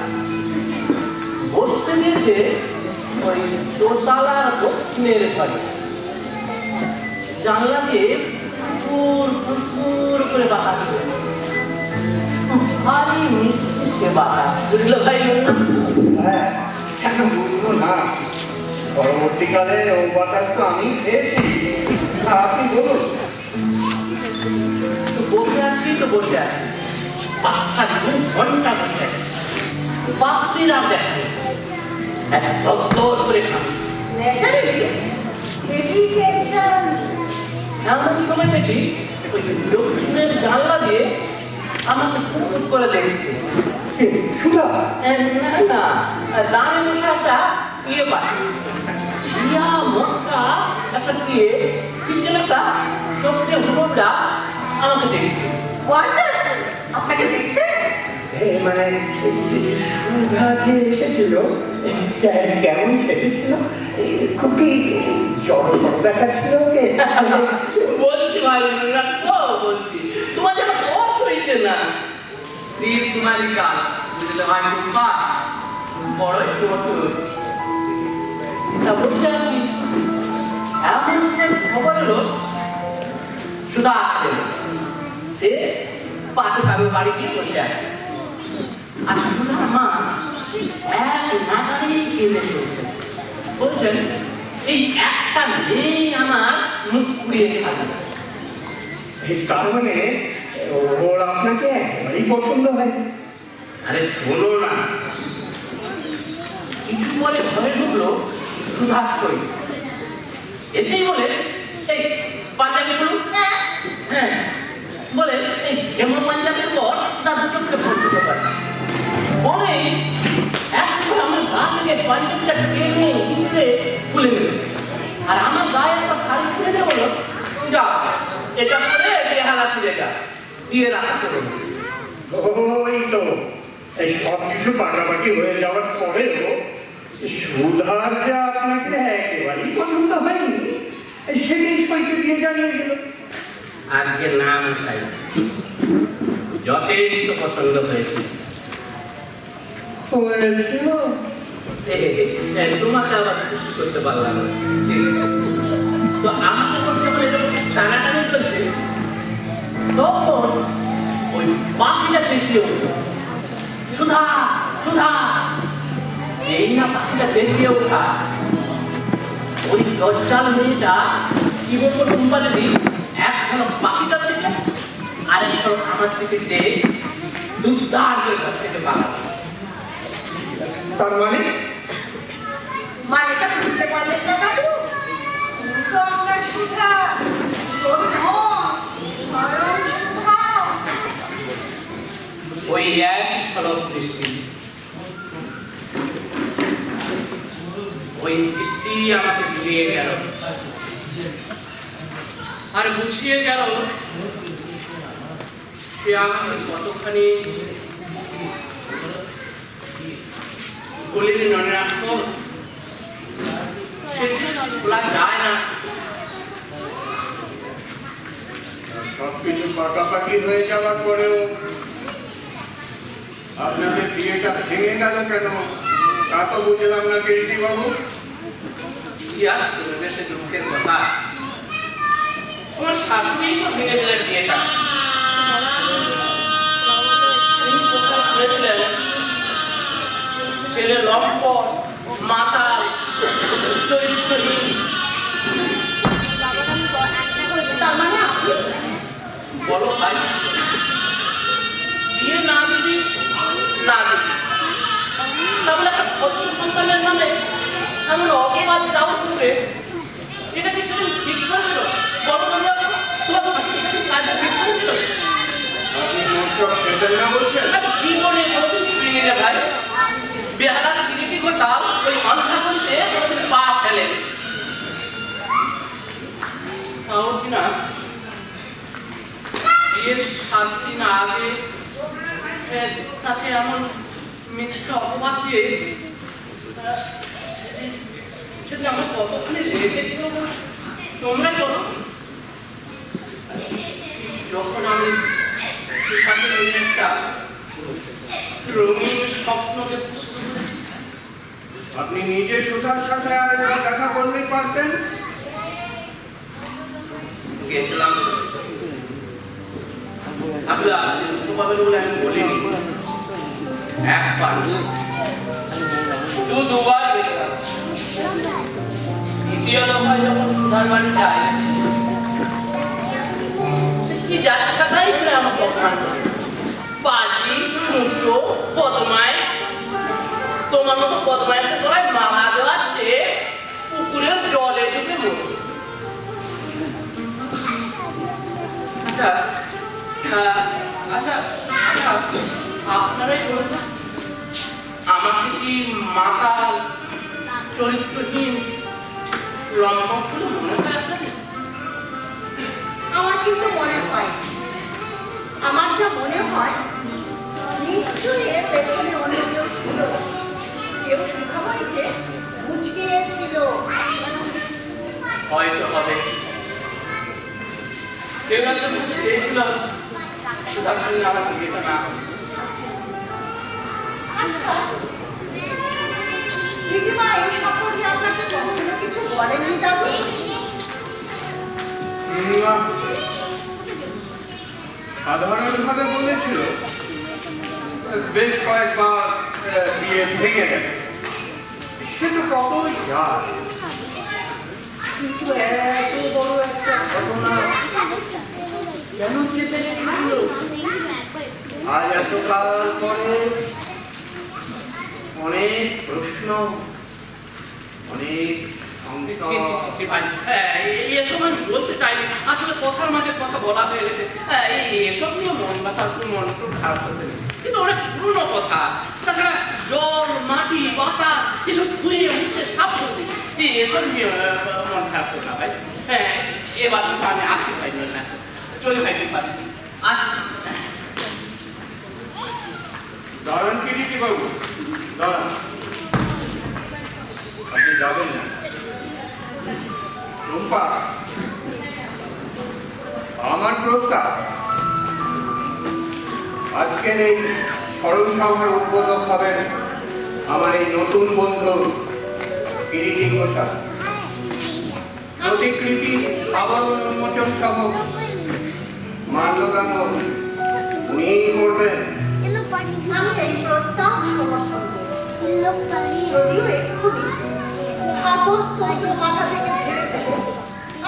[SPEAKER 7] বসতে দিয়েছে ওই দোতলার দক্ষিণের ঘরে। জানলা দিয়ে ফুর করে বাতাস ভারী মিষ্টি সে বাতাস। বুঝলো ভাই?
[SPEAKER 5] হ্যাঁ, কেন বুঝবো না? পরবর্তীকালে ও বাতাস তো আমি খেয়েছি। আপনি বলুন।
[SPEAKER 7] তো বসে আছি তো বসে আছি, পাক্কা 2 ঘন্টা বসে আছি, পাখির আর দেখে এক দর করে খাবে।
[SPEAKER 1] Naturally heavy tension.
[SPEAKER 7] এমন সময় দেখি ওই দক্ষিণের জানলা দিয়ে আমাকে ফুট করে দেখছে।
[SPEAKER 5] সুধা,
[SPEAKER 7] না না, দামে বসে একটা ইয়ে পায়, ইয়া মোটা একটা দিয়ে চিকেন একটা সবচেয়ে হুড়োটা আমাকে দেখছে।
[SPEAKER 1] ওয়ান্ডারফুল, আপনাকে দেখছে?
[SPEAKER 5] মানে সুধা যে এসেছিল কেমন সেজেছিল? খুব কি জড় দেখাচ্ছিল ওকে?
[SPEAKER 7] বলছি ভাই রাখো, বলছি তোমার যেন বস হয়েছে না, তীর তোমারই কাজ। বুঝলে ভাই রূপা বড়ই কঠোর। তা বসে আছি, এমন খবর এলো সুধা আসছে, সে পাশে কারোর বাড়ি গিয়ে বসে আছে। আর সুধার মা এক নাগারে কেঁদে চলছে, বলছেন এই একটা মেয়ে আমার মুখ পুড়িয়ে খাবে।
[SPEAKER 5] তার মানে ওর আপনাকে একেবারেই পছন্দ হয়?
[SPEAKER 7] আরে শোনো না, কিছু পরে ঘরে ঢুকলো সুধার শরীর, এসেই বলে এই পাঞ্জাবি বলুন। হ্যাঁ বলে এই যেমন পাঞ্জাবির পর তার দুটোকে পড়তে পারে বলে এখন আমার গা থেকে পাঞ্জাবিটা টেনে হিঁচড়ে খুলে নিল, আর আমার গায়ে একটা শাড়ি খুলে দিয়ে বলো যা এটা করে বেহালা ফিরে যা, দিয়ে রাখা করে।
[SPEAKER 5] ওই তো এই সব কিছু পাকাপাকি হয়ে যাওয়ার পরেও সুধার যে আপনাকে একেবারেই পছন্দ হয়নি সেটাই সইকে দিয়ে জানিয়ে দিল।
[SPEAKER 7] আজকে না মশাই, যথেষ্ট পছন্দ হয়েছে।
[SPEAKER 5] হয়েছিল?
[SPEAKER 7] তোমাকে আবার খুশ করতে পারলাম না। তো আমার যখন যখন এরকম টানাটানি চলছে, তখন ওই পাখিটা দেখিয়ে উঠল সুধা সুধা। এই না পাখিটা দেখিয়ে ওঠা, ওই দজ্জাল মেয়েটা কি বলবো টুম্পা যদি একজন পাখিটার দিকে আর একজন আমার দিকে যে দুধদার ঘর থেকে পালালো।
[SPEAKER 5] তার মানে
[SPEAKER 1] মানেটা বুঝতে পারলেন না দাদু? তুমি তো আপনার সুধা, স্বয়ং সুধা।
[SPEAKER 7] ওই এক ঝলক দৃষ্টি, ওই দৃষ্টি আমাকে ঘুরিয়ে গেল আর গুছিয়ে গেল। সে আমাকে কতখানি বলিনি মনে রাখতো, সে বলা যায় না।
[SPEAKER 5] সবকিছু পাকাপাকি হয়ে যাওয়ার পরেও আপনাদের বিয়েটা ভেঙে গেল কেন তা তো বুঝলাম না গিরিটি বাবু।
[SPEAKER 7] কি আর করবে, সে দুঃখের কথা। তোমার শাশুড়ি তো ভেঙে দিলেন বিয়েটা। তিনি কোথায় শুনেছিলেন ছেলে লম্পট, মাতাল, চরিত্রহীন, বলো ভাই, বিয়ে না দিবি না দিবি, তাহলে একটা ভদ্র সন্তানের নামে এমন অপবাদ যাও করবে, এটা কি সেদিন ঠিক করেছিল? বড় বড় তোমার কাজে ঠিক করেছিল?
[SPEAKER 5] আপনি মনটা খেতেন না বলছেন?
[SPEAKER 7] কি করে কোনোদিন ফিরিয়ে যায় ভাই? বেহালার কিরিটি গোটাল ওই মাথা বলতে কোনোদিন পা ফেলে তাও কিনা বিয়ের 7 দিন আগে তাকে এমন মিথ্যা অপবাদ দিয়ে সেটা আমার কতক্ষণে লেগেছিল তোমরা বলো। যখন আমি একটা রঙিন স্বপ্ন দেখতে শুরু করেছি,
[SPEAKER 5] আপনি নিজে সুধার সাথে আর দেখা করলেই পারতেন।
[SPEAKER 7] গেছিলাম আসলে পাবে বলে আমি বলিনি, একবার দুবার গেছিলাম। দ্বিতীয় দফায় যখন সুধার বাড়ি যাই, সে কি যাচ্ছে তাই আমাকে অপমান করে, বাজি ছুঁচো বদমাইশ, তোমার মতো বদমাইশের গলায় মালা দেওয়ার চেয়ে পুকুরের জলে ডুবে মরো। আচ্ছা আচ্ছা আচ্ছা আপনারাই বলুন না, আমাকে কি মাতাল চরিত্রহীন লম্বক বলে মনে হয় আপনাদের?
[SPEAKER 1] আমার কিন্তু মনে হয়, আমার যা মনে হয় নিশ্চয়ই এর পেছনে অন্য কেউ ছিল, কেউ সুখাময়ীকে বুঝিয়েছিল।
[SPEAKER 7] হয়তো হবে কেউ একজন বলতে চেয়েছিল সুধার সঙ্গে আমার বিয়েটা না হবে।
[SPEAKER 1] আচ্ছা দিদিমা এই সম্পর্কে আপনাকে কখনো কিছু বলেনি দাদু?
[SPEAKER 5] না, সাধারণভাবে বলেছিল, বেশ কয়েকবার বিয়ে ভেঙে গেছে, সে তো কতই যায়, কিন্তু এত বড় একটা ঘটনা কেন চেপে রেখেছিল? আজ এতকাল পরে অনেক প্রশ্ন, অনেক
[SPEAKER 7] এসব আমি বলতে চাইনি, আসলে কথার মাঝে কথা বলা হয়ে গেছে। এসব নিয়ে মন খুব খারাপ হতে, কিন্তু অনেক পুরনো কথা। তাছাড়া জল মাটি বাতাস এসব ধুয়ে মুখে সাপ করবে, এসব নিয়ে মন খারাপ করতে ভাই। এবার কিন্তু আমি আসি ভাই, না চলে ভাই পারি আসি।
[SPEAKER 5] দাঁড়ান কিরিটি বাবু, দাঁড়ান, আপনি যাবেন না। রুম্পা, আমার প্রস্তাব, আজকের এই স্মরণ সভার উদ্বোধক হবেন আমার এই নতুন বন্ধু কিরিটি ঘোষাল। প্রতিকৃতি আবরণ উন্মোচন সহ মাল্যদান উনিই করবেন।
[SPEAKER 1] আমি এই প্রস্তাব সমর্থন করছি, যদিও এক্ষুনি স্তোত্র মাথা থেকে ছেড়ে দেবো,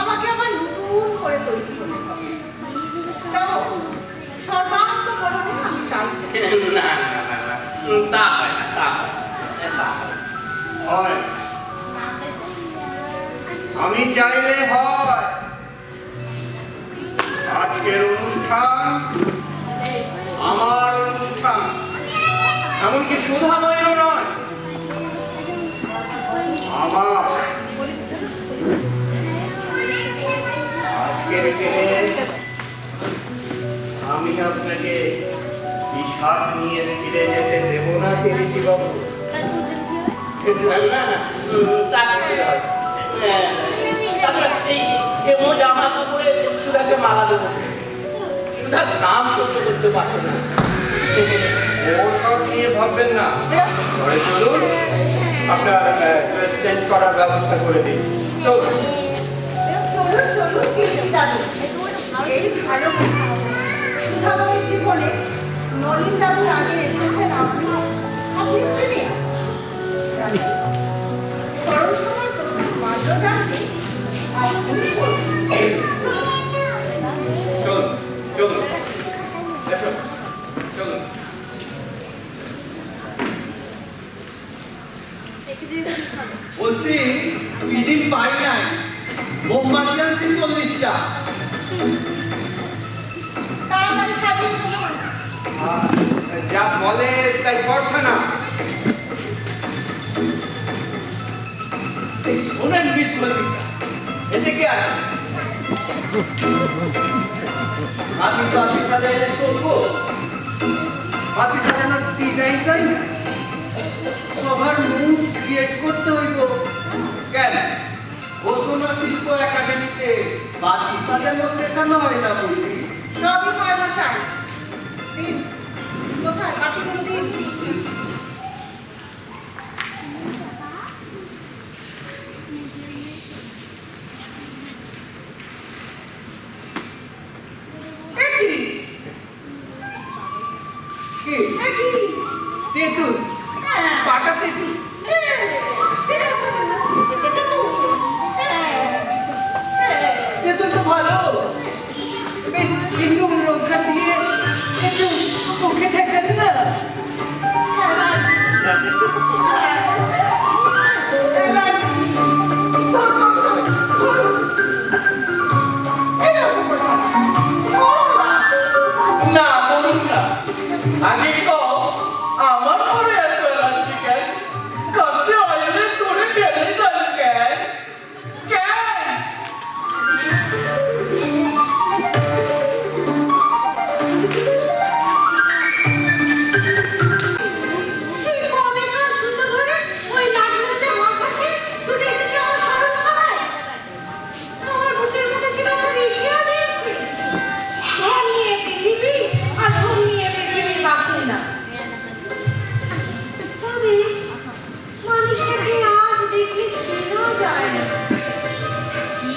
[SPEAKER 1] আমাকে আবার নতুন করে তৈরি করতে হবে। তাও সর্বান্তকরণে আমি তাই চাই।
[SPEAKER 7] না তা হয় না, তা
[SPEAKER 5] হয়, আমি চাইলে হয়। আজকের অনুষ্ঠান আমার অনুষ্ঠান, এমনকি সুধাময়েরও নয়, আমার। আজকের দিনে আমি আপনাকে বিষাদ নিয়ে ফিরে যেতে দেব না কিরিটি বাবু।
[SPEAKER 7] তাছাড়া এই হেমো জামা কাপড়ে সুধাকে মালা দেবো, সুধার নাম সহ্য করতে পারছে না।
[SPEAKER 5] ওসব নিয়ে ভাববেন না, ঘরে চলুন, আপনার ড্রেস চেঞ্জ করার ব্যবস্থা করে দিন।
[SPEAKER 1] চলুন চলুন কিরিটি দাদু, এই ভালো সুধাময়ীর জীবনে নলিন দাদুর আগে এসেছেন আপনি, আপনি সিনিয়র। স্মরণ সভার প্রথম মাল্য জানতে আপনি
[SPEAKER 5] চলুন চলুন।
[SPEAKER 3] যা
[SPEAKER 1] তাড়াতাড়ি সাজিয়ে তুলুন।
[SPEAKER 5] যা বলে তাই করছে না।
[SPEAKER 3] এই শোনেন মিস মসিকা, এদিকে আসুন। আমি বাতি সাজাইলে চলবো? বাতি সাজানোর ডিজাইন চাই না, সবার মুখ ক্রিয়েট করতে হইব। কেন ঘোষণা শিল্প একাডেমিতে বাতি সাজানো শেখানো হয় না বুঝি?
[SPEAKER 1] সবই হয় মশাই। দিন। কোথায় বাতিগুলো দিন। একই,
[SPEAKER 3] কি
[SPEAKER 1] একই।
[SPEAKER 3] তেঁতুল,
[SPEAKER 1] হ্যাঁ।
[SPEAKER 3] পাকা তেঁতুল। তেঁতুল তো ভালো, বেশ নুন লঙ্কা দিয়ে একটু মুখে ঠেকাতে না।
[SPEAKER 7] না বলুন না, আগে কও আমার পরে এত অ্যালার্জি কেন? কাছে আইলে তোরে টেনে দেন কেন? কেন?
[SPEAKER 6] সেই কবেকার সুতো ধরে ওই লাগলো যে আমার কাছে ছুটে এসেছে আমার স্মরণ সভায়। আমার বুকের মধ্যে ছিল আমার রেখেও দিয়েছে। ঘর নিয়ে পৃথিবী আর ঘর নিয়ে পৃথিবীর বাসিন্দা। তবে মানুষটাকে আজ দেখলে চেনা যায় না। কি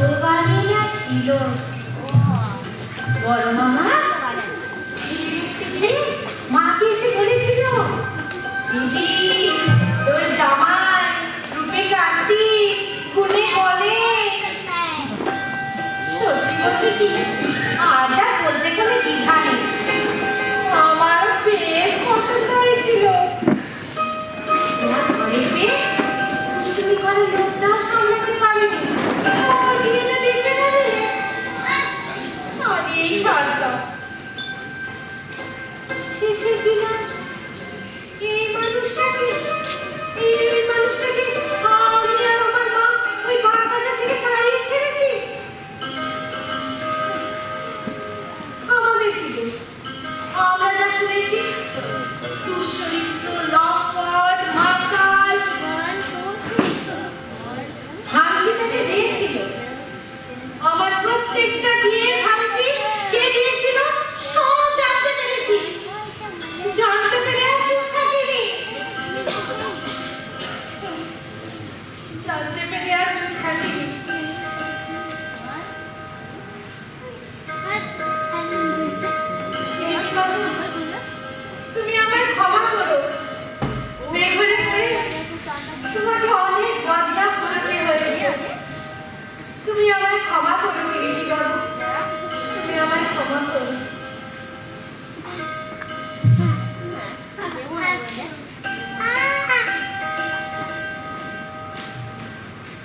[SPEAKER 6] রূপবানী না ছিল। বড় মামা মাকে এসে বলেছিল, দিদি তোর জামাই রূপে কান্তি গুণে বলে। সত্যি বলতে কি আজ আর বলতে কোনো দ্বিধা নেই। আমার বেশ পছন্দ হয়েছিল। ওরা ঘরে পেয়ে তুমি ঘরের লোকটাও সামলাতে পারেনি। বিয়েটা ডেকে নেবে আমি এই ছাড়তাম। শেষের দিনে এই মানুষটাকে আমি আর আমার মা ওই বাগবাজার থেকে তাড়িয়ে ছেড়েছি। আমাদের কি দোষ? আমরা যা শুনেছি দুশ্চরিত্র, লম্পট, মাতাল, ভাবছি তাকে দিয়েছিল। আমার প্রত্যেকটা বিয়ের ভাবছি কে দিয়েছিল সব জানতে পেরেছি। জানতে পেরে আর চুপ থাকিনি। জানতে পেরে আর চুপ থাকিনি। এই বাবু, তুমি আমায় ক্ষমা করো। বেঘরে পড়ে তোমাকে অনেক বদনাম করতে হয়েছে। তুমি আমায় ক্ষমা করো কিরিটি বাবু, তুমি আমায় ক্ষমা করো।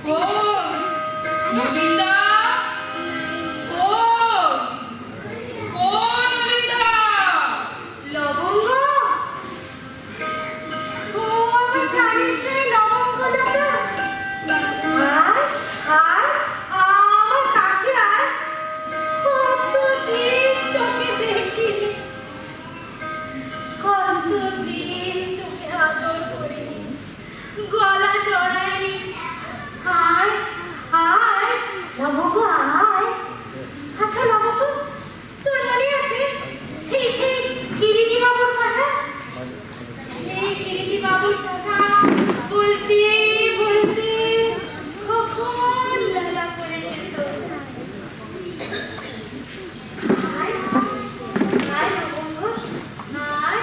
[SPEAKER 8] ও নলিতা, ও নলিতা,
[SPEAKER 6] লবঙ্গ, ও আমার প্রাণের সেই লবঙ্গ লতা। আয়, আমার কাছে আয়। কতদিন তোকে দেখিনি, কতদিন তোকে আদর করিনি, গলা জড়াইনি। আয়, আয়, লবঙ্গ আয়। আচ্ছা লবঙ্গ, তোর মনে আছে সেই কিরিটি বাবুর কথা? সেই কিরিটি বাবুর কথা বলতে বলতে কখন লালা করে যেত। আয়, আয় লবঙ্গ, আয়।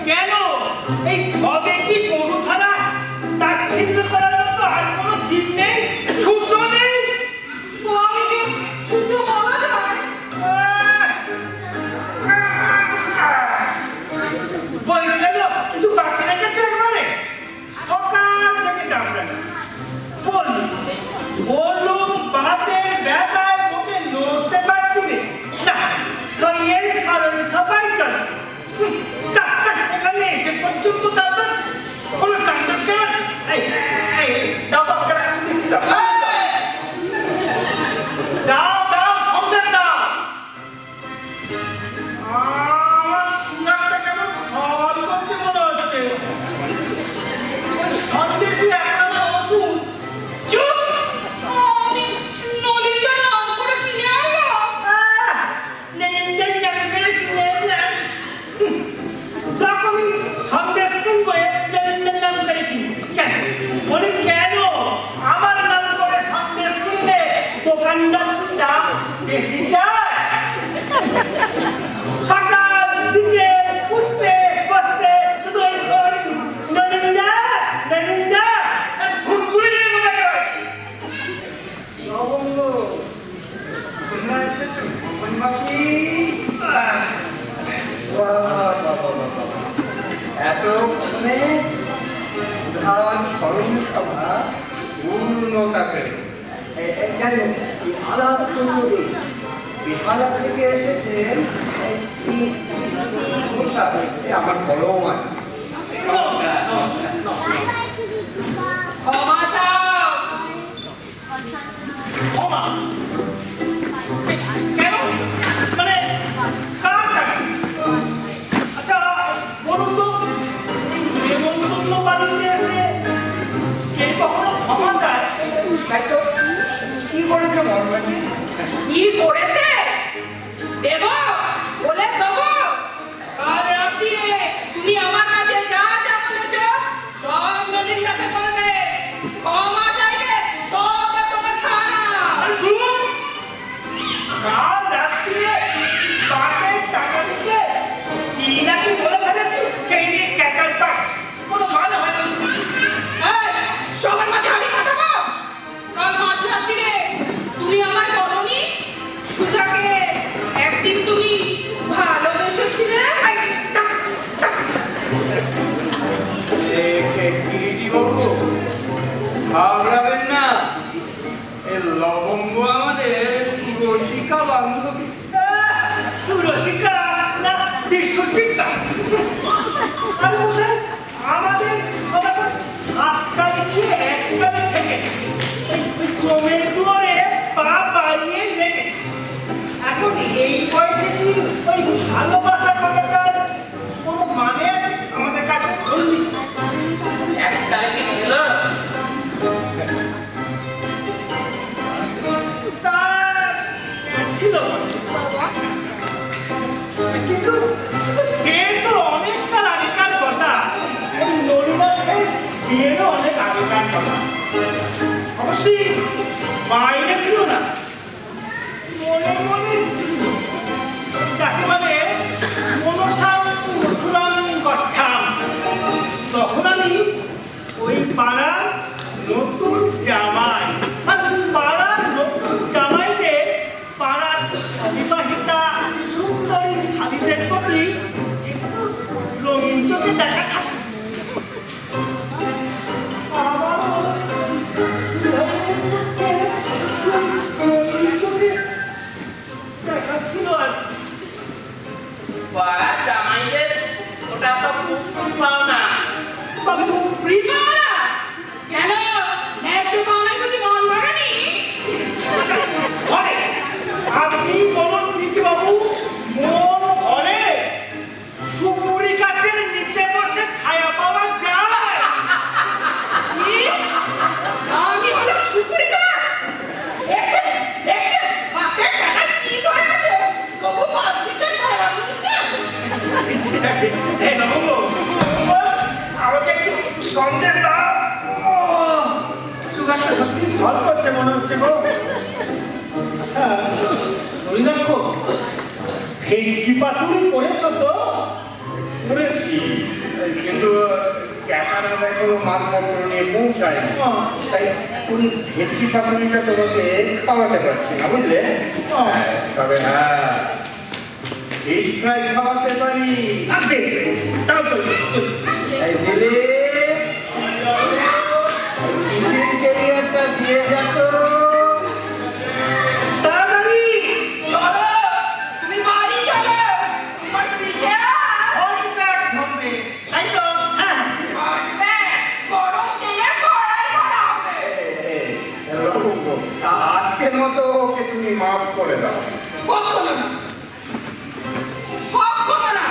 [SPEAKER 5] কেন এই হবে কি গরু ছাড়া তাচ্ছিল্য করার মতো আর কোনো জীব নেই, সূর্য নেই?
[SPEAKER 8] স্বামীকে সূর্য বলা যায়?
[SPEAKER 5] বলতে গেল কিন্তু বাকি রেখেছে একবারে সকাল থেকে ডাকলেন বললুম বাতের ব্যথায় ওকে নড়তে পারছি না, শরীরের সারণ সবাই চলে। ডাক্তার সেখানে এসে পর্যন্ত ডাক্তার কোনো ডাক্তার কেন দাও দাও সন্দেশ দাও। আমার সুগারটা কেমন ফল করছে মনে হচ্ছে। ওই সন্দেশই একটা ওষুধ।
[SPEAKER 8] চুপ! আমি নলিনদার নাম করে কিনে আনলাম।
[SPEAKER 5] যখনই সন্দেশ কিনবো নাম করে কিনবো কেন? বলি কেন আমার নাম করে সন্দেশ কিনলে দোকানদার দাম বেশি চায়? সকাল দিকে উঠতে বসতে শুধু ওই নলিন্দা ধুতুরি নিয়ে ঘুমাতে হয়। লবঙ্গ তোমরা এসেছো মাসি? এতক্ষণে ধান স্মরণ সভা পূর্ণতা পেল। জানো এই আলাপ করে বিহারা থেকে এসেছেন আমার বড় মা।
[SPEAKER 8] ক্ষমা চাও।
[SPEAKER 5] কেন মানে কার টাকা? আচ্ছা বলুন তো নেমন্তন্ন বাড়িতে এসে কে কখনো ক্ষমা চায়? তাই তো কি করেছে মর্মাসী?
[SPEAKER 8] কি করেছে? দেব বলে দেব। কাল রাত্রিরে তুমি আমার কাছে যা যা বলেছ সব নলিনদাকে বলবে। ক্ষমা চাইবে তবে তোমার ছাড়া।
[SPEAKER 5] আরে ধুর! কাল রাত্রিরে বাপের টাকা দিতে কি নাকি বলে ফেলেছি সেই নিয়ে ক্যাকাল পাঠ কোনো মানে হয় না।
[SPEAKER 8] এই, সবার মাঝে হাঁড়ি কাটাবো? কাল মাঝরাত্রিরে তুমি আমায় বলোনি সুধাকে একদিন তুমি ভালোবেসেছিলে?
[SPEAKER 5] ঘাবড়াবেন না, এ লবঙ্গ আমাদের সুরসিকা বান্ধবী। সুরসিকা না বিশ্বচিত্তা? আরে মশাই, আমাদের সবার আটকায় গিয়ে একবারে থেকে ওই জমের দুয়ারে পা বাড়িয়ে রেখে এখন এই বয়সে কি ওই ভালোবাসা কথাটার কোনো মানে আছে আমাদের কাছে? বললি
[SPEAKER 7] একটাই কি ছিল?
[SPEAKER 5] তা ছিল কিন্তু সে তো অনেককাল আগেকার কথা। নলিনাকে বিয়েরও অনেক আগেকার কথা। অবশ্যই বাইরে ছিল না, মনে মনে ছিল। যাকে বলে মনসাম মথুরাম গচ্ছাম। তখন আমি ওই পাড়ার নতুন জামাই, আর পাড়ার নতুন জামাইদের পাড়ার অবিবাহিতা সুন্দরী স্বামীদের প্রতি একটু রঙিন চোখে দেখা থাকে। আমারও রঙিন চোখে দেখা ছিল আর
[SPEAKER 7] পাড়ার জামাইদের ওটা তো খুব পাও না।
[SPEAKER 5] বাবু
[SPEAKER 8] প্রিপারা কেন ন্যায্য পাওনায় বুঝি মন ভরেনি?
[SPEAKER 5] ঘরে আপনি বলুন প্রীতি বাবু, মন ঘরে সুপুরি গাছের নিচে বসে ছায়া পাওয়া যায়?
[SPEAKER 8] কি? আমি হলাম সুপুরি গাছ? দেখছেন দেখছেন মাথায় টানা চিত হয়ে আছে। তবু বাদ দিতে ভালো শুনছেন?
[SPEAKER 5] এই নবঙ্গ, আমাকে একটু সন্দেশ দাও। সুগারটা সত্যি ঝড় করছে মনে হচ্ছে গো। আচ্ছা হরিনাক্ষ, ভেটকি পাতুরি করেছো তো? করেছি। ক্যাটারা এখনো মালপত্র নিয়ে পৌঁছায়নি, তাই উনি ভেটকি পাতুরিটা তোমাকে খাওয়াতে পারছি না, বুঝলে? তবে হ্যাঁ, ফিশ ফ্রাই খাওয়াতে পারি। তাও চলবে। এই দিলে টিফিন ক্যারিয়ারটা দিয়ে যেত। তাড়াতাড়ি
[SPEAKER 8] চলো, তুমি বাড়ি চলো। তোমার পিঠে
[SPEAKER 5] হটব্যাগ থামবে, তাই তো? হ্যাঁ।
[SPEAKER 8] আসবে, গরম তেলে কড়াই করা হবে।
[SPEAKER 5] আজকের মতো ওকে তুমি মাফ করে দাও।
[SPEAKER 8] কখনো না, কখনো না।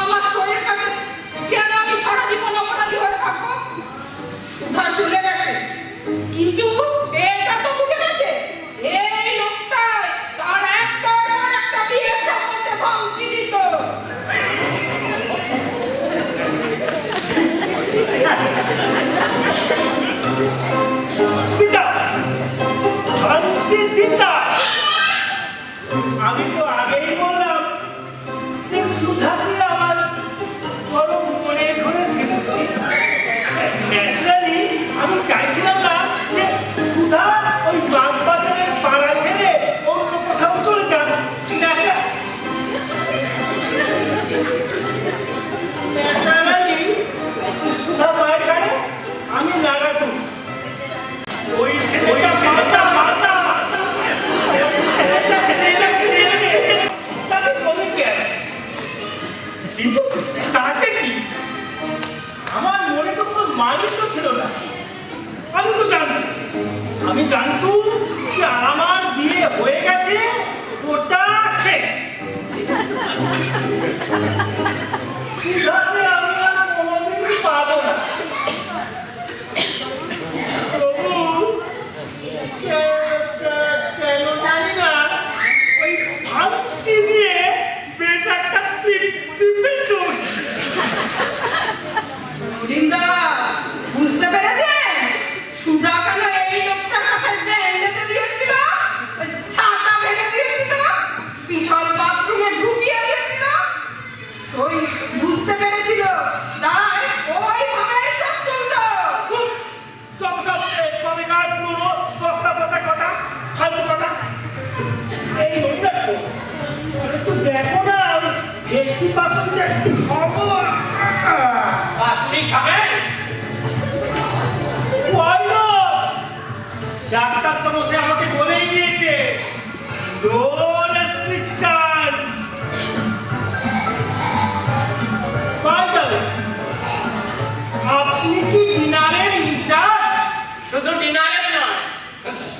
[SPEAKER 8] আমার শরীরের কাছে কেন আমি সারা জীবন অপরাধী হয়ে থাকবো? সুধা চলে গেছে, কিন্তু এটা তো বুঝে গেছে এই লোকটাই তার একটার আর একটা বিয়ের সম্বন্ধে ভাঙচি দিত।
[SPEAKER 5] আমি তো আগেই বললাম যে সুধাকে আমার বড় মনে ধরেছিল। ন্যাচারালি আমি চাইছিলাম না যে সুধা ওই বাগবাজারের পাড়া ছেড়ে অন্য কোথাও চলে যান। ন্যাচারালি সুধা মায়ের গায়ে আমি লাগাতাম। ওই ছেলেটা মারতা কিন্তু তাতে কি, আমার মনে তো কোনো মালিক ছিল না। আমি তো জানতাম, আমি জানতুম যে আমার বিয়ে হয়ে গেছে, ওটা শেষ। সুধাকে আমি আর কোনোদিনই পাবো না। তবু কেন জানি না ওই ভাবছি দিয়ে বেশ একটা তৃপ্তি পেতুম।
[SPEAKER 8] বৃন্দা, বুঝতে পেরেছেন সুধা কেন এই লোকটার কাছে ব্যান্ডেতে দিয়েছিল, ছাতা বেঁধে দিয়েছিল, পিছল বাথরুমে ঢুকিয়ে দিয়েছিল? ওই বুঝতে পেরেছিল, তাই ওইভাবে সব তুলতো।
[SPEAKER 5] কবেকার পুরো বস্তা বস্তা কথা, ফালতু কথা। এই মহিলার তো একটু দেখো না, ভেটকি পাতুরির কি খবর।
[SPEAKER 7] পাতুরি খাবেন?
[SPEAKER 5] Why not? ডাক্তার তো বসে আমাকে বলেই দিয়েছে, no restriction. By the way, আপনি কি ডিনারের ইনচার্জ?
[SPEAKER 7] শুধু ডিনারের নয়,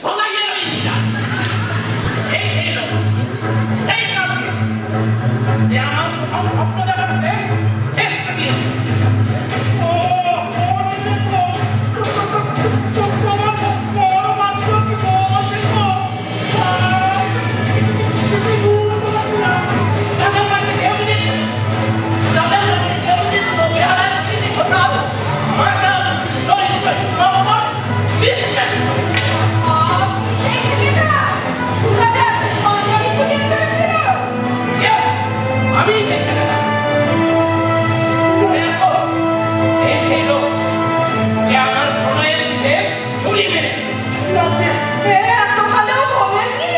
[SPEAKER 7] ভোগাইয়ের ইচ্ছা। এই সেই লোক, সেই কাউকে যে আমার প্রথম স্বপ্ন দেখাতে একটু দিয়েছে।
[SPEAKER 5] ও তোমার বড় মাত্র কি বলছে তো?
[SPEAKER 7] তাদের বাড়িতে কেউ নেই, তাদের বাড়িতে কেউ নেই, তো বেহালায় কিছু ঘটাও, মাথা, দড়ি, কবর, বিস্কুট।
[SPEAKER 8] সেই ছেলেটা সুধাকে অঞ্জলি খুঁজে ফেলেছিল।
[SPEAKER 7] আমি সেই ছেলেটা। দেখো, এই সেই লোক যে আমার প্রণয়ের দিকে ছুরি মেরেছে।
[SPEAKER 8] এত ভালো হবেন কি?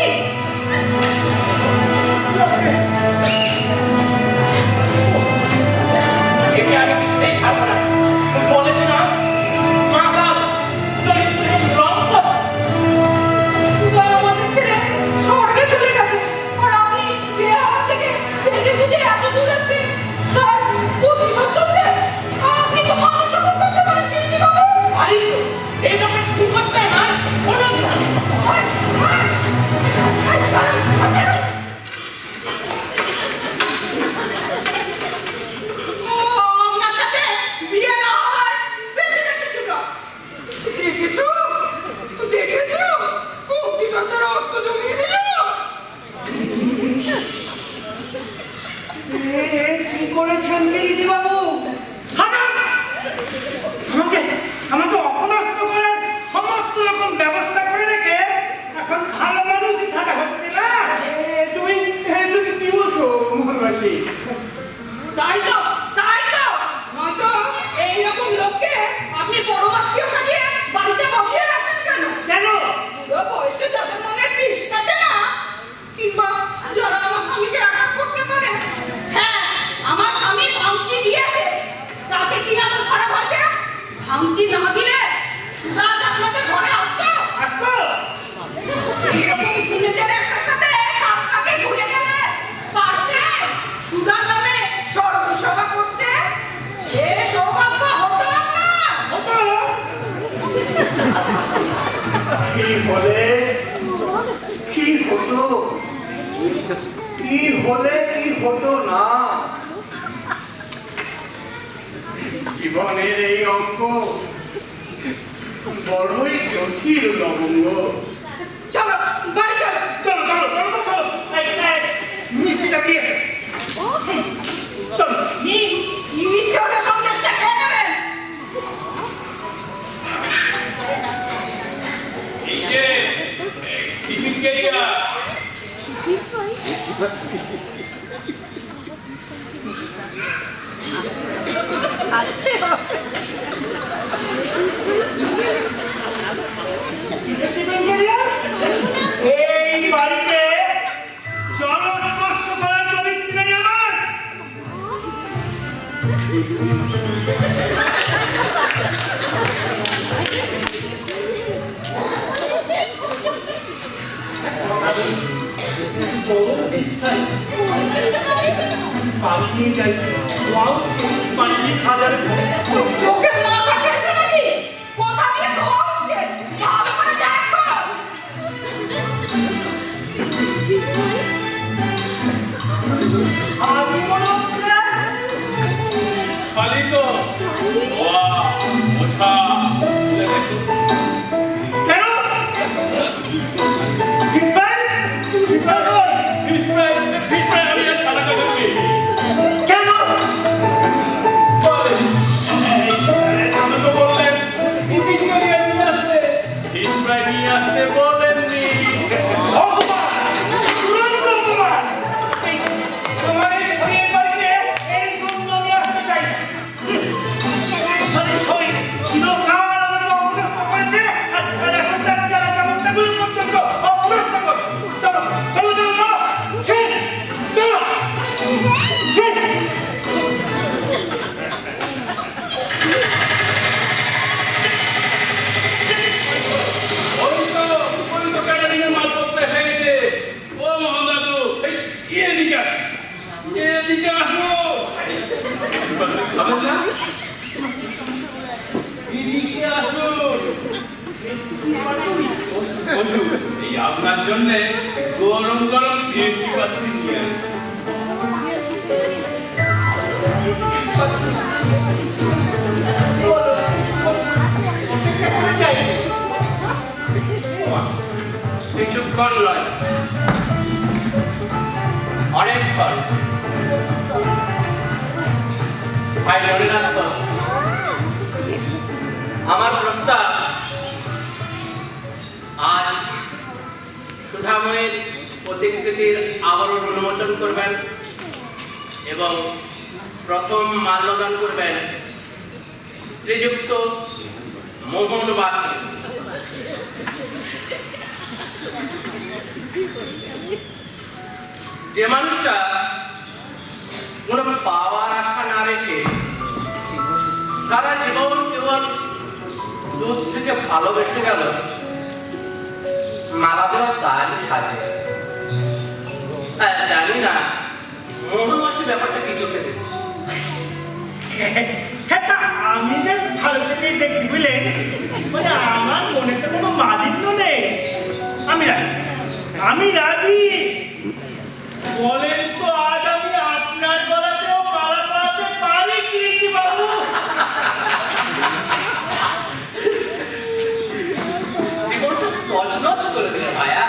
[SPEAKER 7] একে আমি কিছুতেই ছাড়বো না। বলে দিলাম, মাতাল, চরিত্রের লম্পট।
[SPEAKER 8] সুধা আমাদের ছেড়ে স্বর্গে চলে গেছে, আর আপনি বেহালা থেকে সেজে গুজে এত দূর এসেছেন, তার প্রতিশোধ চলছে। আপনি তো আত্মসমর্পণ করতে পারেন কিন্তু বাবু।
[SPEAKER 7] আরে, এই লোকের কি করতে হয়? কোনো দিন হবে না।
[SPEAKER 8] আপনার সাথে বিয়ে না হয় বেঁচে গেছে সুধা। দেখেছো, দেখেছো কৌটিটা তারা রক্ত জমিয়ে দিল।
[SPEAKER 5] কি করেছেন বিরিটি বাবু? আমাকে অপদস্থ করার সমস্ত রকম ব্যবস্থা করে রেখে এখন ভালো মানুষই ছাড়া হচ্ছে না। তুমি কি বলছো মোহনবাসী?
[SPEAKER 8] তাই তো
[SPEAKER 5] হতো না। জীবনের এই অঙ্ক বড়ই জটিল লবঙ্গ।
[SPEAKER 8] চলো বাড়ি চলো।
[SPEAKER 5] চলো চলো চলো চলো, মিষ্টিটা দিয়ে চলো।
[SPEAKER 8] ইচ্ছে হলে সন্দেশটা খেয়ে নেবেন।
[SPEAKER 2] এই যে টিফিন ক্যারিয়ার,
[SPEAKER 5] এই বাড়িতে জলস্পর্শ করার প্রবৃত্তি নেই আমার। বাড়ি নিয়ে যাই, বাড়ি নিয়ে খাবার
[SPEAKER 8] চোখের মাথা খেয়েছে নাকি? কোথা দিয়ে ধোয়া উঠছে? ভালো করে দেখো।
[SPEAKER 5] আমি মনে হচ্ছে
[SPEAKER 2] খালি তো ওঠা
[SPEAKER 5] কেন ফিশ ফ্রাই
[SPEAKER 2] ফিশ ফ্রাই আমি আর সাদা কাটাচ্ছি
[SPEAKER 5] কেন
[SPEAKER 2] আমি তো বললেন টিফিন ক্যারিয়ার নিয়ে আসতে, ফিশ ফ্রাই নিয়ে আসতে বলেননি।
[SPEAKER 5] অপমান চূড়ান্ত অপমান। তোমার এই শরীরের বাড়িতে এই জন্য নিয়ে আসতে চাই না। মানে শরীর চিরকাল আমাকে অভ্যস্ত করেছে, আর এখন তার চালা চামচটাগুলো পর্যন্ত অভ্যস্ত করছে। চলো চলো চলো চলো চলো
[SPEAKER 2] ওই তো ক্যাটারিংয়ের মালপত্র এসে গেছে। ও মোহন দাদু, এই এদিকে আসো। খাবেন না? এদিকে আসো। বন্ধু, এই আপনার জন্য গরম গরম ভেটকি পাতুরি নিয়ে আসছি।
[SPEAKER 7] কিছুক্ষণ নয়, অনেকক্ষণ। ভাই মনে রাখতো, আমার প্রস্তাব আজ সুধাময়ের প্রতিকৃতির আবরণ উন্মোচন করবেন এবং প্রথম মাল্যদান করবেন শ্রীযুক্ত মোহন বাসী। যে মানুষটা কোনো পাওয়ার আশা না রেখে সারা জীবন কেবল দুধ থেকে ভালোবেসে গেল, মালা দেওয়া তারই সাজে। জানি না মোহনবাসী ব্যাপারটা কি চোখে দেখে।
[SPEAKER 5] হ্যাঁ, তা আমি বেশ ভালো থেকেই দেখছি বুঝলেন। মানে আমার মনে তো কোনো মালিন্য নেই। আমি রাজি। বলেন তো আজ আমি আপনার গলাতেও মালা পরাতে পারি কি বাবু?
[SPEAKER 7] জীবনটা তছনছ করে দিলে ভাইয়া।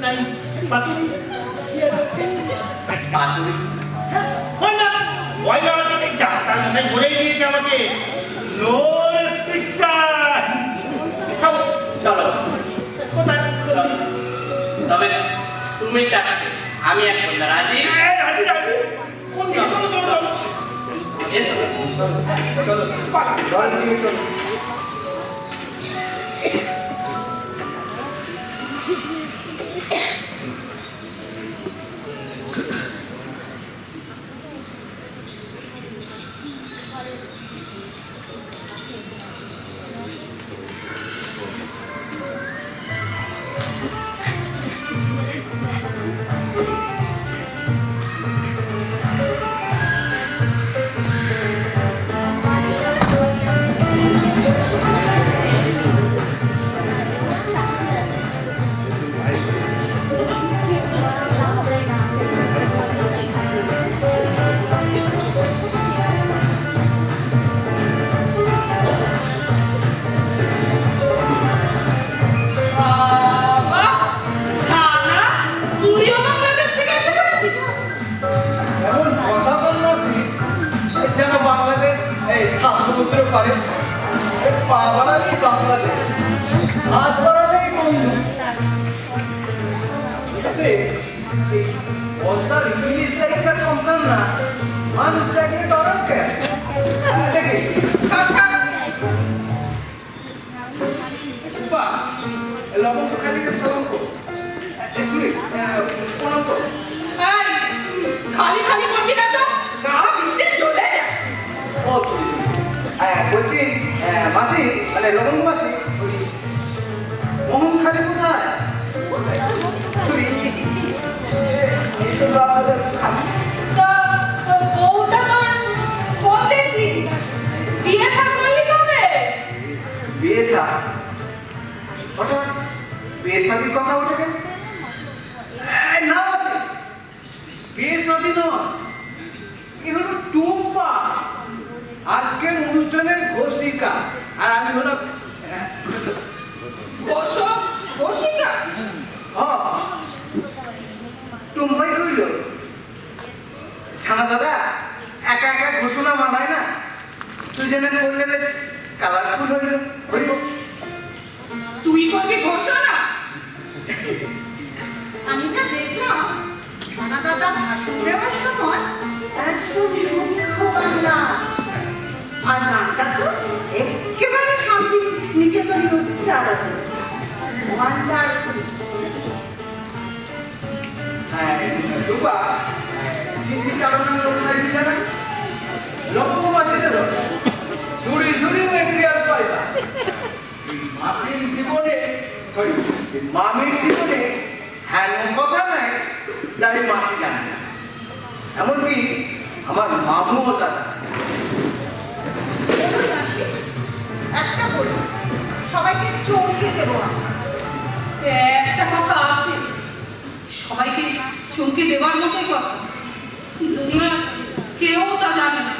[SPEAKER 5] নাই পাতুরি
[SPEAKER 7] পাতুরি
[SPEAKER 5] হয় না, হয় না। ডাক্তার মশাই বলেই দিয়েছে আমাকে, নো রেস্ট্রিকশন।
[SPEAKER 7] চলো,
[SPEAKER 5] কোথায়?
[SPEAKER 7] তবে তুমি চারটে, আমি এখন রাজি।
[SPEAKER 5] রাজি রাজি। কোন দিকে? চলো চলো চলো
[SPEAKER 7] এসো।
[SPEAKER 5] চলো ঘরের দিকে চলো।
[SPEAKER 8] বাবা, ছানা, তুমিও বাংলাদেশ থেকে এসে পড়েছিস?
[SPEAKER 3] এমন কথা বল মাসি, যেন বাংলাদেশ এই সাত সমুদ্র পারে, পা বাড়ালেই বাংলাদেশ, হাত বাড়ালেই বন্ধু। বলতার ইংলিশ লাইকার সন্তান না, মানুষটাকে ডরান কেন? দেখি লবঙ্গ খালিকে সলঙ্ক তুই প্রণাম করো।
[SPEAKER 8] এই, খালি খালি করবি না তো, গা ভিতরে চলে যা।
[SPEAKER 3] ও তুই বলছি মাসি, মানে লবঙ্গ মাসি, ওই মোহন খালি কোথায়? তুই এসব আমাদের খালি
[SPEAKER 8] তা বউটা তোর কোন দেশি? বিয়ে থা করলি কবে?
[SPEAKER 3] বিয়ে থা ওটা বিয়ে শাদির কথা ওঠে কেন? না মাসি, বিয়ে শাদি নয়, এ হলো টুম্পা, আজকের অনুষ্ঠানের ঘোষিকা। আর আমি হলাম
[SPEAKER 8] ঘোষক, ঘোষিকা?
[SPEAKER 3] টুম্পাই কইল, ছানা দাদা একা একা ঘোষণা মানায় না, তুই যেন করলে বেশ কালারফুল হইল।
[SPEAKER 8] তুই করবি ঘোষণা?
[SPEAKER 1] আমি যা দেখলাম ছানা দাদা ভাষণ দেওয়ার সময় একদম শুদ্ধ বাংলা, আর গানটা তো একেবারে শান্তি নিকেতনী উচ্চারণ, ওয়ান্ডারফুল।
[SPEAKER 3] টুম্পা সিদ্ধি চালনার লোক সাইছিল না, লবঙ্গ মাসিটা ধর ছুরি ছুরি মেটেরিয়াল পাইবা। মাসির জীবনে মামির জীবনে এমন কথা নাই যাই মাসি জানে না, এমনকি আমার মামুও জানে।
[SPEAKER 1] বলুন মাসি, একটা বলুন, সবাইকে চমকে দেবো আমরা।
[SPEAKER 8] একটা কথা আছে, সবাইকে চমকে দেওয়ার মতোই কথা। দুনিয়ার কেউ তা জানে না,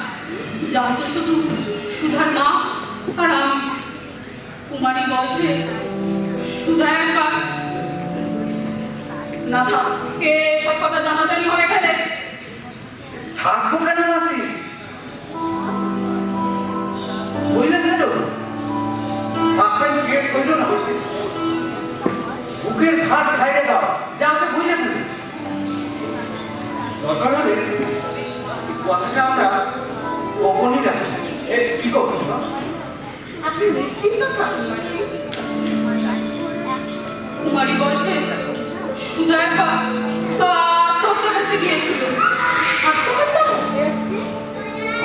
[SPEAKER 8] জানতো শুধু সুধার মা আর আমি। কুমারী বয়সে সুধা একবার না থাক, সব কথা জানাজানি হয়ে গেলে
[SPEAKER 3] থাকবো কেন মাসি? বইলে কেন সাসপেন্ড ক্রিয়েট করলো না বসে, বুকের ভার ছাইড়ে দাও, যাতে বইলে কেন দরকার হলে কথাটা আমরা কখনই রাখি। কি কখন
[SPEAKER 1] আপনি নিশ্চিন্ত থাকুন মাসি।
[SPEAKER 8] কুমারী বয়সে সুধা একবার আত্মহত্যা করতে গিয়েছিল।
[SPEAKER 1] আত্মহত্যা?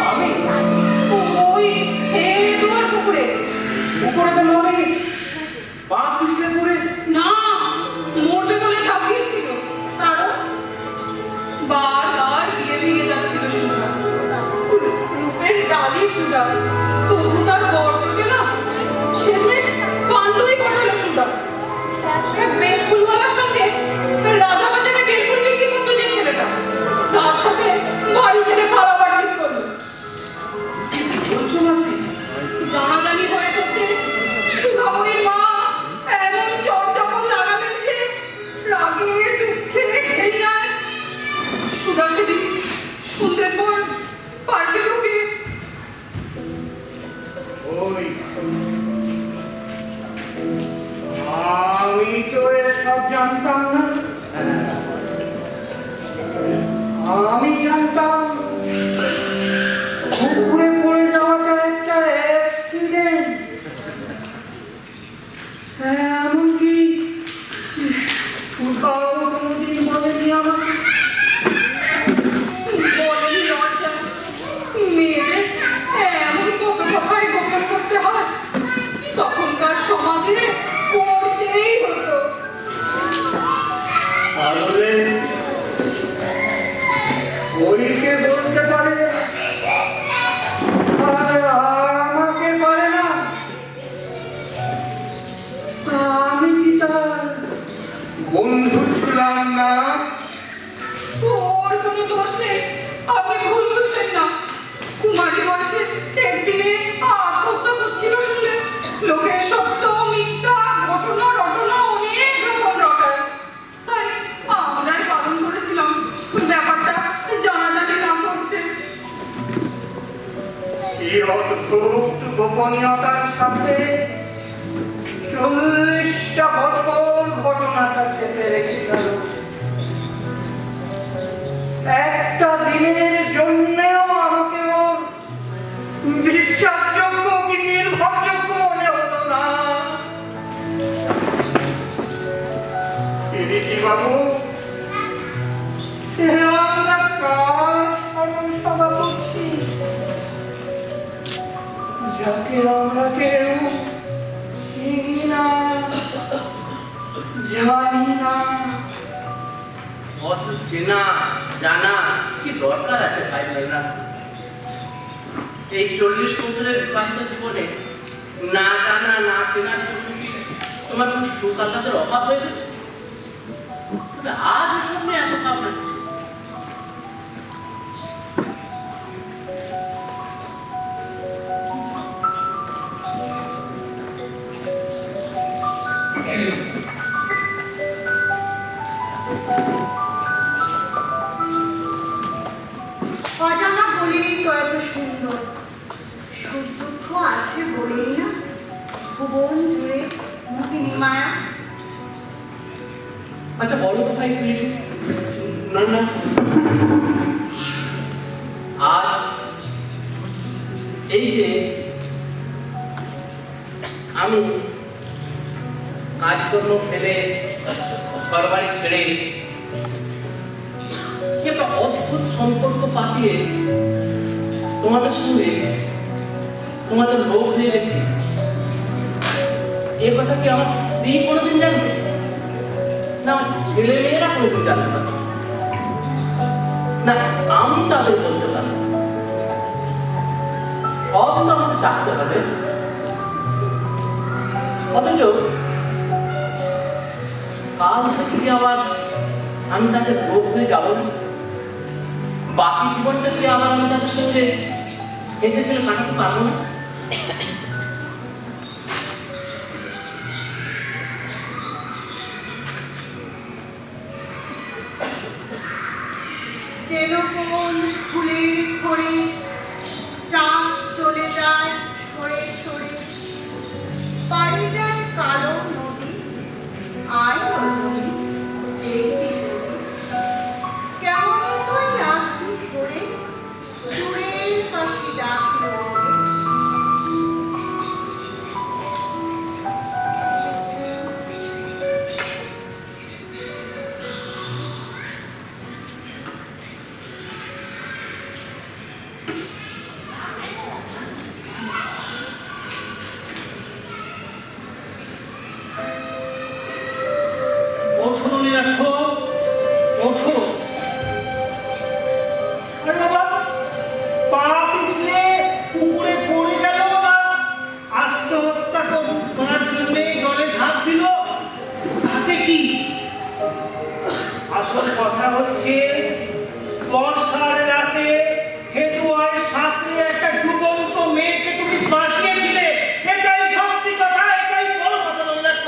[SPEAKER 3] আমি
[SPEAKER 8] ওই দুয়ার পুকুরে।
[SPEAKER 3] উপরে তো নামে পা পিছলে পড়ে
[SPEAKER 8] না, মরবে বলে ঝাঁপিয়েছিল।
[SPEAKER 1] কারণ
[SPEAKER 8] বারবার বিয়ে ভেঙে যাচ্ছিল সুধা। রূপের ডালি সুধা, তবু তার বর জোটে না। শেষমেশ কাণ্ডই ঘটালো সুধা। এক বেলফুলওয়ালার সঙ্গে রাজাবাজারে বেলফুল বিক্রি করতে যে ছেলেটা, তার সাথে বাড়ি ছেড়ে পালাবার ঠিক করলো।
[SPEAKER 3] বলছো মাসি?
[SPEAKER 8] জানাজানি হয়ে করতে সুধামণির মা এমন চড়চাপড় লাগালেন যে রাগে দুঃখে ঘেন্নায় সুধা সেদিন সন্ধ্যের পর পার্কে ঢুকে
[SPEAKER 5] ওই আমি তো এসব জানতাম না। আমি জানতাম পুকুরে পড়ে যাওয়াটা একটা অ্যাক্সিডেন্ট। এমনকি কোথাও কোনোদিন বলেনি আমাকে।
[SPEAKER 8] বলেনি লজ্জা। মেয়েদের এমন কত কথাই গোপন করতে হয়, তখনকার সমাজে করতেই হতো।
[SPEAKER 5] তাহলে ওইকে বন্ধু ছিলাম না।
[SPEAKER 8] ওর কোনো দোষ নেই, আপনি ভুল বুঝবেন না। কুমারী বয়সে একদিনে আত্মহত্যা করছিল শুনলে লোকের সত্য মিথ্যা ঘটনা রটনা অনেক রকম রটায়। তাই আমরাই পালন করেছিলাম ব্যাপারটা জানাজানি না করতে।
[SPEAKER 5] এই অদ্ভুত গোপনীয়তার সাথে 40টা বছর ঘটনাটা চেপে রেখেছিল। একটা দিনের জন্যেও আমাকে ওর বিশ্বাসযোগ্য কি নির্ভরযোগ্য মনে হতো না। বাবু, আমরা কার স্মরণ সভা করছি? যাকে আমরা কেউ চিনি না, জানি না।
[SPEAKER 7] অত চেনা জানা কি দরকার আছে ভাই ভাইরা? এই 40 বছরের বিবাহিত জীবনে না জানা না চেনা তোমার কোনো সুখ আহ্লাদের অভাব হয়ে গেছে? তবে আজ এসব নিয়ে এত ভাবনা হচ্ছে।
[SPEAKER 1] অজানা বলেই তো এত সুন্দর, সুখ দুঃখ আছে বলেই না ভুবন জুড়ে মোহিনী মায়া।
[SPEAKER 7] আচ্ছা বলো তো ভাই প্লিজ, না না আজ এই যে আমি কাজকর্ম ফেলে ঘরবাড়ি ছেড়ে কি একটা অদ্ভুত সম্পর্ক পাতিয়ে তোমাদের সঙ্গে তোমাদের লোক হয়ে গেছে, এ কথা কি আমার স্ত্রী কোনোদিন জানবে না? আমার ছেলে মেয়েরা কোনোদিন জানবে না, না আমি তাদের বলতে পারি। সব তো আমাকে চাকতে হবে। অথচ কাল থেকে আবার আমি তাদের লোক হয়ে যাবো না? বাকি জীবনটা কি আবার আমি তাদের সঙ্গে এসে ফেলে কাটাতে পারবো না?
[SPEAKER 1] যেন কোন ফুলের খড়ে চাঁদ চলে যায় সরে সরে, পাড়ি দেয় কালো নদী আয় রজনী দেখবি চোখে। কেমন তুই রাখবি করে দূরের কাশি ডাকলো ওরে।
[SPEAKER 3] ওঠো নীলাক্ষ, ওঠো। আরে বাবা, পা পিছলে পুকুরে পড়ে গেল না আত্মহত্যা করার জন্যই জলে ঝাঁপ দিল, তাতে কি? আসল কথা হচ্ছে বর্ষার রাতে হেতুয়ার সাথে একটা ডুবন্ত মেয়েকে তুমি বাঁচিয়েছিলে। এটাই সত্যি কথা, এটাই বড় কথা নীলাক্ষ।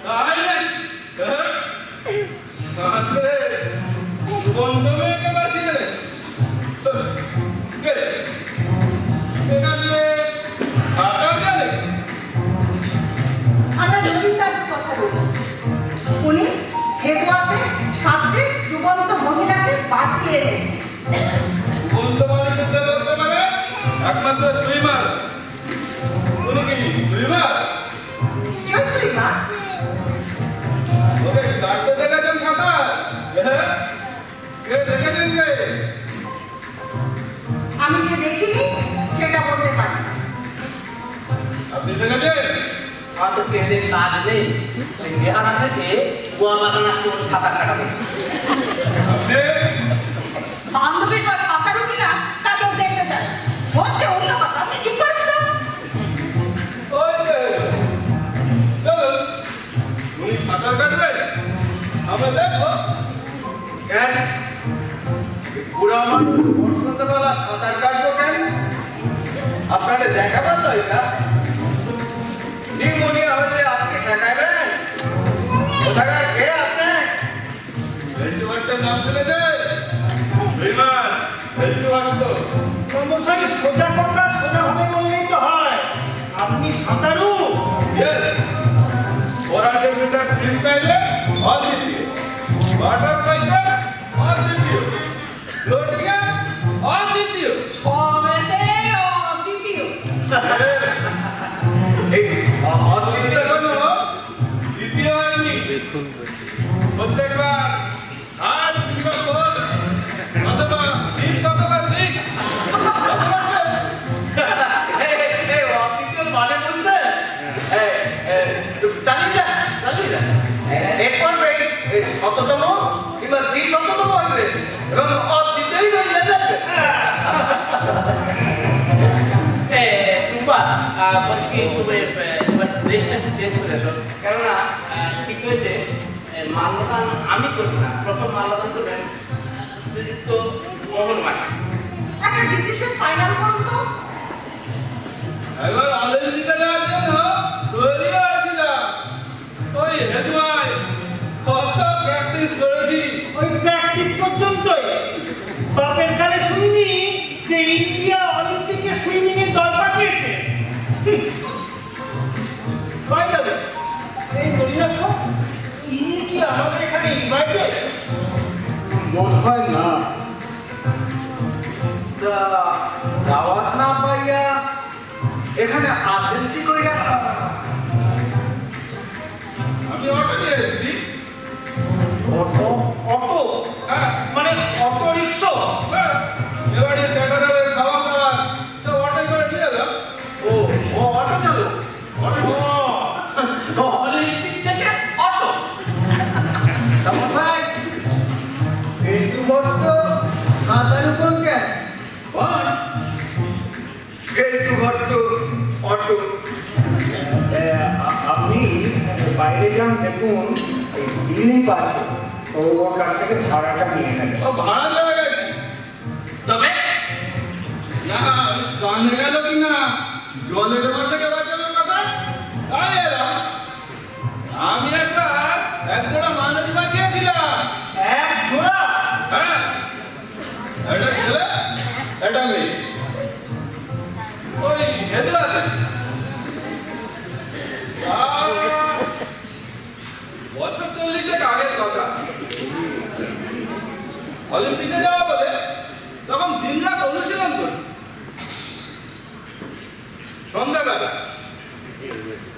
[SPEAKER 2] তাই নাকি? তাহলে বন্ধ মেয়েকে বাঁচিয়ে
[SPEAKER 1] আমরা রবীন্দ্রনাথের কথা বলছি। উনি হেদুয়াতে সাতটি যুবন্ত মহিলাকে বাঁচিয়ে এনেছেন।
[SPEAKER 2] বলতে পারে শুনতে বলতে পারে একমাত্র সুইমার। উনি কি সুইমার?
[SPEAKER 1] নিশ্চয় সুইমা।
[SPEAKER 2] ওকে কাটতে দেখেছেন সাঁতার? হ্যাঁ? কে দেখেছেন কে?
[SPEAKER 1] আমি যে দেখিনি সেটা বলতে পারি না।
[SPEAKER 2] আপনি দেখেছেন?
[SPEAKER 7] আমার তো পেটে কাজ নেই, ওই বিহারা থেকে গোয়া বাগান আসতে সাঁতার কাটাবে।
[SPEAKER 2] আপনি
[SPEAKER 8] বান্ধবীর বা সাঁতারু কিনা তা কেউ দেখতে চায় না। হচ্ছে অন্য কথা, আপনি চুপ করুন তো।
[SPEAKER 2] ওই যে চলুন, উনি সাঁতার কাটবেন আমরা দেখবো।
[SPEAKER 5] কেন পুরো আমার বসন্তবেলা সাঁতার কাটবো কেন? আপনাদের দেখাবেন তো এটা নিউমোনিয়া হলে আপনি দেখাবেন? কোথাকার কে আপনি?
[SPEAKER 2] হেলটু ভাট্টার নাম শুনেছে? বিমান হেলটু ভাট্ট।
[SPEAKER 5] মশাই সোজা কথা সোজা হবে বললেই তো হয়। আপনি সাঁতারু?
[SPEAKER 2] Yes. 400 meters freestyle অদ্বিতীয়। বাটারফ্লাইতে অদ্বিতীয়। ফ্লোটিং অদ্বিতীয়।
[SPEAKER 8] কমেতে অদ্বিতীয়।
[SPEAKER 5] এই অদ্বিতীয়
[SPEAKER 2] কোনো দ্বিতীয় হয়নি। প্রত্যেকবার 8 কিংবা 4 অথবা 3 অথবা 6
[SPEAKER 3] এই অদ্বিতীয় মানে বুঝছেন? চালিয়ে যান। এরপর এই শততম কিংবা দ্বিশততম হইবে এবং অদ্বিতীয়ই হইলে যাবে।
[SPEAKER 7] টুম্পা বলছি কি তুমি তোমার ড্রেসটা চেঞ্জ করে এসো, কেননা ঠিক হয়েছে মাল্যদান আমি করি না, প্রথম মাল্যদান করবেন শ্রীযুক্ত মোহন মাসি।
[SPEAKER 1] একটা ডিসিশন ফাইনাল করুন তো।
[SPEAKER 2] এবার অলিম্পিকে যাওয়ার জন্য তৈরি হয়েছিলাম। ওই হেদুয়াই কত প্র্যাকটিস করেছি।
[SPEAKER 5] ওই প্র্যাকটিস পর্যন্তই। বাপের কালে শুনিনি যে ইন্ডিয়া অলিম্পিকে সুইমিং এর দল পাঠিয়েছে। কয় যাবে এই মরিয়াক্ষ ইনি কি আমাদের এখানে ইনভাইটেড? বোধ হয় না।
[SPEAKER 3] দাওয়াত না পাইয়া এখানে আসেন কি কইরা?
[SPEAKER 2] আমি অটো নিয়ে এসেছি।
[SPEAKER 5] অটো? অটো
[SPEAKER 2] হ্যাঁ,
[SPEAKER 5] মানে অটো রিক্সা?
[SPEAKER 2] হ্যাঁ, এবারে ক্যাটারারের খাওয়া দাওয়ার তো অটো করে নিয়ে এলাম।
[SPEAKER 3] ও অটো চালু।
[SPEAKER 7] অলিম্পিক থেকে অটো।
[SPEAKER 3] মশাই একটু ভট্ট সাঁতারু কোন কেন? কোন? একটু ভট্ট অটো।
[SPEAKER 5] আপনি বাইরে যান, দেখুন দিলীপ আছে, তো ওর কাছ থেকে ভাড়াটা নিয়ে নেবেন।
[SPEAKER 2] ও ভাড়া দেওয়া গেছে।
[SPEAKER 7] তবে
[SPEAKER 2] না, ওই কানে গেল কি না জলে ডোবা থেকে বাঁচানোর কথা তাই এলাম। আমি এক জোড়া মানুষ বাঁচিয়েছিলাম।
[SPEAKER 5] এক জোড়া?
[SPEAKER 2] হ্যাঁ, একটা ছেলে একটা মেয়ে। ওই হেদুয়াতে বছর 40 আগের কথা। অলিম্পিকে যাওয়া বলে তখন দিনরাত অনুশীলন করছি। সন্ধ্যাবেলা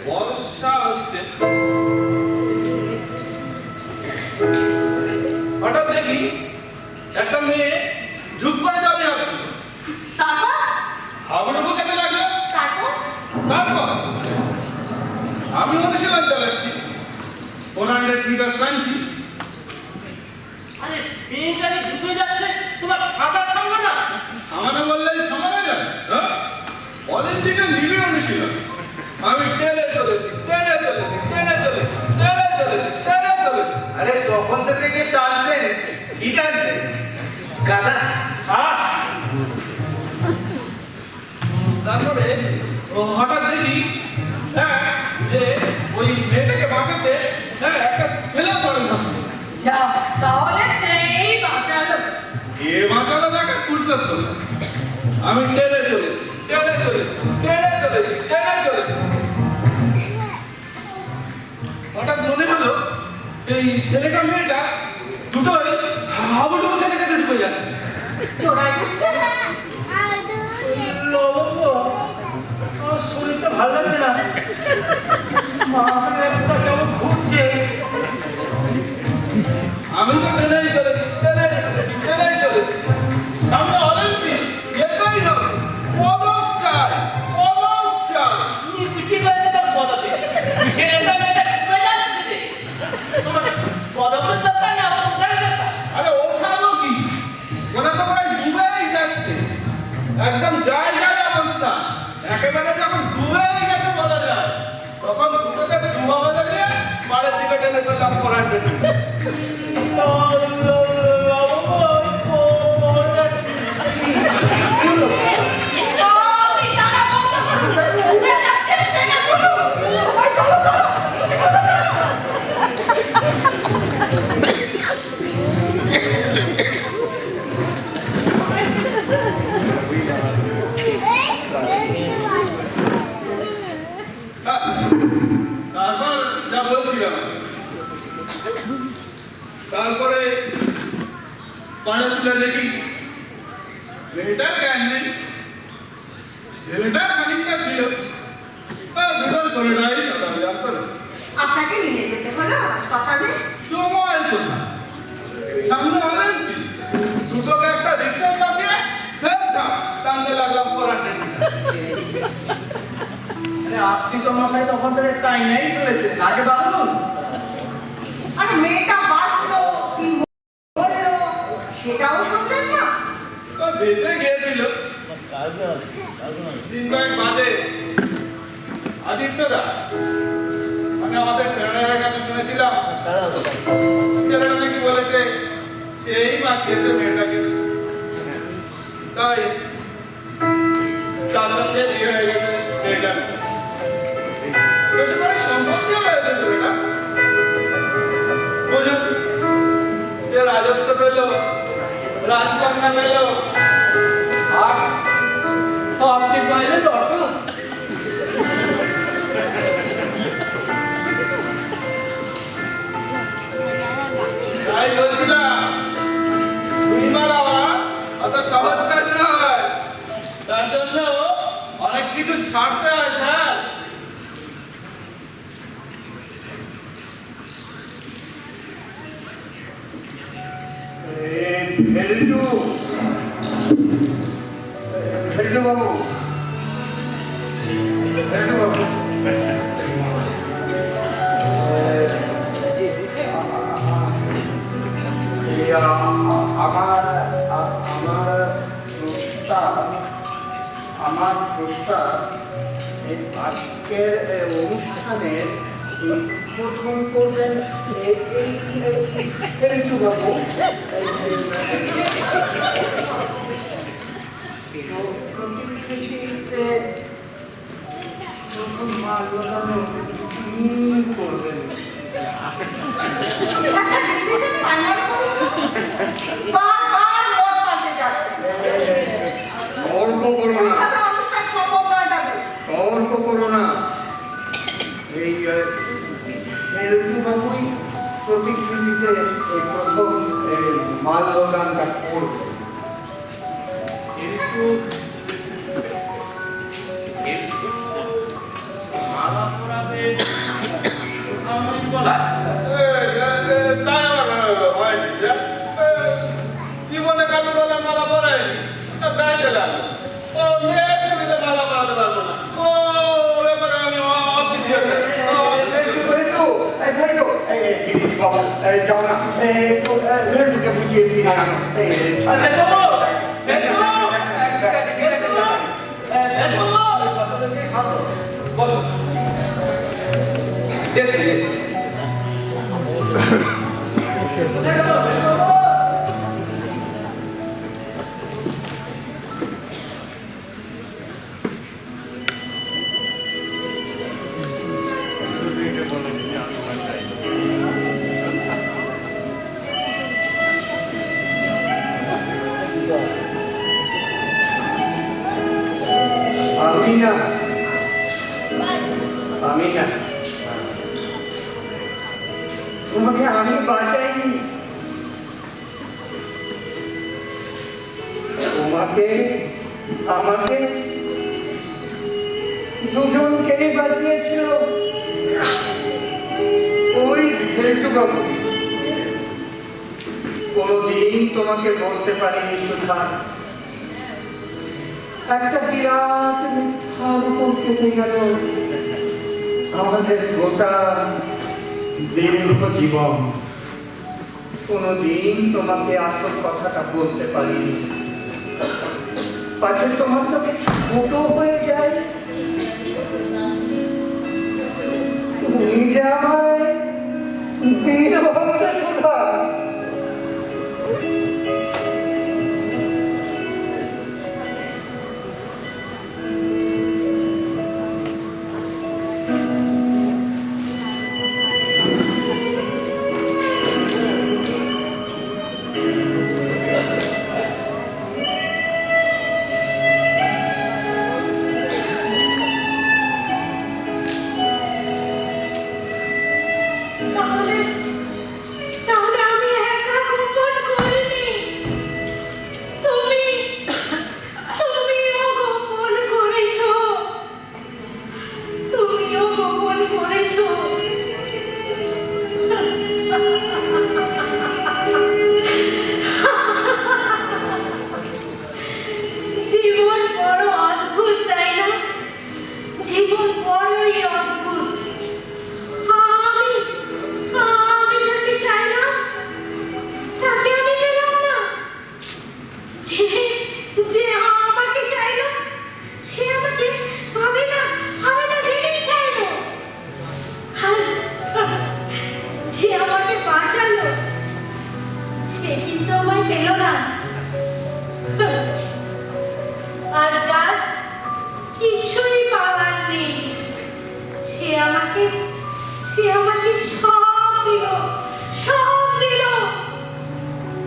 [SPEAKER 2] বর্ষা হচ্ছে, হঠাৎ দেখি একটা মেয়ে ঝুঁক করে জলে হবে।
[SPEAKER 1] তারপর
[SPEAKER 2] হাবুডুবু খেতে লাগলো।
[SPEAKER 1] তারপর
[SPEAKER 2] তারপর আমি অনুশীলন চালাচ্ছি, 400 মিটার টানছি।
[SPEAKER 7] আরে মেয়েটাকে ডুবে যাচ্ছে, তোমার সাঁতার থামবে না?
[SPEAKER 2] আমার বললেই থামানো যায়? হ্যাঁ, অলিম্পিকে নিবিড় অনুশীলন। আমি টেনে চলেছি।
[SPEAKER 3] আরে তখন থেকে যে টানছেন কি টানছেন? গাদা।
[SPEAKER 2] তারপরে হঠাৎ দেখি হ্যাঁ যে ওই মেয়েটাকে বাঁচাতে হ্যাঁ একটা ছেলে পড়ে না।
[SPEAKER 8] যা, তাহলে সেই বাঁচালো।
[SPEAKER 2] এ বাঁচানো দেখা ফুরসত না। আমি টেনে চলেছি। হঠাৎ মনে হলো এই ছেলেটা মেয়েটা দুটোই হাবুডুবু খেতে খেতে ডুবে যাচ্ছে।
[SPEAKER 1] চোরাই হচ্ছে।
[SPEAKER 5] লবঙ্গ, আমার শরীরটা ভালো লাগছে না, মাথাটা একটা কেমন ঘুরছে।
[SPEAKER 2] আমি তো টেনেই চলেছি। সামনে অলিম্পিক, যেতেই হবে। পদক চাই।
[SPEAKER 7] কি করেছে তার পদকে? ছেলেটা মেয়েটা ডুবে যাচ্ছে যে। তোমার পদকের দরকার না, ওঠার দরকার।
[SPEAKER 2] আরে ওঠানো কি, ওরা তো প্রায় ডুবেই যাচ্ছে। একদম যায় অবস্থা। একেবারে যখন ডুবেই গেছে বলা যায়, তখন দুটোকে ডুবাবে দিয়ে পাড়ের দিকে টেনে চললাম 400 মিটার। তারপরে পাড়া তুলে দেখি মেয়েটার জ্ঞান নেই, ছেলেটার খানিকটা ছিল, দুটোর কোনোটাই সাদা জানতো না।
[SPEAKER 1] আপনাকে নিয়ে যেতে হলো হাসপাতালে।
[SPEAKER 2] সময় কোথায়, সামনে হলেন কি, দুটোকে একটা রিক্সা চাপিয়ে ফের টানতে লাগলাম পরাটের দিকে।
[SPEAKER 3] আপনি তো মশাই তখন থেকে টাইমেই চলেছেন, আগে বাবুন।
[SPEAKER 1] আরে মেয়েটা বাঁচলো কি মরলো সেটাও শুনলেন না।
[SPEAKER 2] তো বেঁচে গিয়েছিল। দিন কয়েক বাদে আদিত্যদা, মানে আমাদের ট্রেনারের কাছে শুনেছিলাম ছেলেটা নাকি বলেছে সেই বাঁচিয়েছে মেয়েটাকে, তাই তার সঙ্গে বিয়ে হয়ে গেছে মেয়েটার। বেশিরভাগ সম্পত্তিও হয়েছে ছেলেটা, বুঝুন যে রাজত্ব পেল, রাজকন্যা পেল, আর আপনি পাইলেন অর্থ। তাই বলছিলাম দুইবার আবার অত সহজ কাজ না হয়, তার জন্য অনেক কিছু ছাড়তে হয় স্যার।
[SPEAKER 5] ভেল্টু বাবু, ভেল্টু বাবু, আমার প্রস্তাব এই আজকের অনুষ্ঠানের উদ্বোধন করবেন ভেল্টু বাবু। করবেন
[SPEAKER 1] একটা ডিসিশন ফাইনাল করুন তো। বারবার মত পাল্টে যাচ্ছে।
[SPEAKER 5] তর্ক করো না,
[SPEAKER 1] এইভাবে অনুষ্ঠান সম্ভব নয় দাদু।
[SPEAKER 5] তর্ক করো না। এই ভেল্টু বাবুই প্রতিকৃতিতে এই প্রথম মাল্যদানটা করবে।
[SPEAKER 2] কিন্তু মালা পরাবে আমি বলা তাই আমার হয়নি, জীবনে কারো গলা মালা পরায়নি, প্রায় চলে আসলো। ও মেয়ের ছবিতে মালা পরাতে পারবো না, ও ব্যাপারে আমি অতি দিয়েছে।
[SPEAKER 5] যাও না, ভেল্টুকে বুঝিয়ে দিই না। আমি না, তোমাকে আমি বাঁচাইনি, তোমাকে আমাকে দুজনকেই বাঁচিয়েছিল ওই ভেল্টু বাবু। কোনদিন তোমাকে বলতে পারিনি সুধা, একটা বিরাট মিথ্যার উপর কেটে গেল আমাদের গোটা দীর্ঘ জীবন। কোনদিন তোমাকে আসল কথাটা বলতে পারিনি, পাছে তোমার চোখে ছোট হয়ে যায়। তুমি যে আমায় বীর ভাবতে সুধা।
[SPEAKER 6] তাহলে তাহলে পেল না। আর যার কিছুই পাওয়ার নেই, সে আমাকে সব দিল, সব দিল।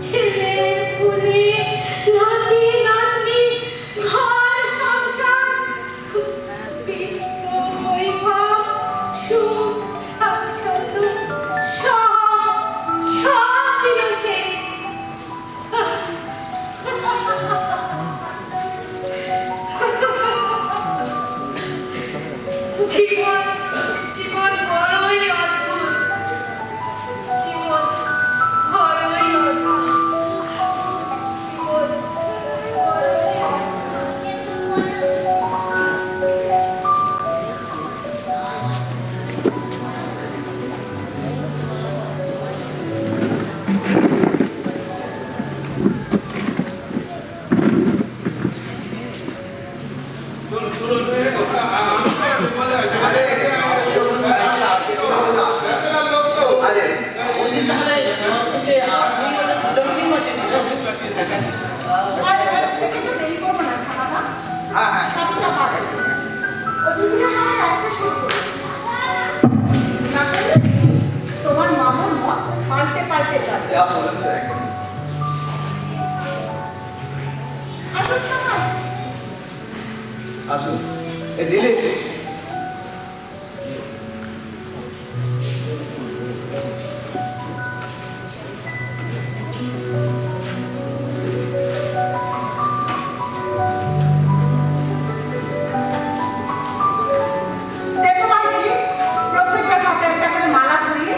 [SPEAKER 6] ছেলে পুলে, নাতি নাতনি, ঘর সংসার, বিত্ত বৈভব, সুখ স্বাচ্ছন্দ্য, সব দিল সে। জীবন বড়ই অদ্ভুত, জীবন বড়ই অদ্ভুত, জীবন বড়ই
[SPEAKER 1] আর এক সেকেন্ডও দেরি করবো না ছানাদা। 7টা বাজে। অতিথিরা সবাই আসতে শুরু করেছে। না করলে তোমার মামুর মত পাল্টে যাবে।
[SPEAKER 3] যা বলেছে
[SPEAKER 1] আসুন সবাই।
[SPEAKER 3] আসুন এ দিলে
[SPEAKER 1] দেখো বাড়ি প্রত্যেকটার হাতে একটা করে মালা পরিয়ে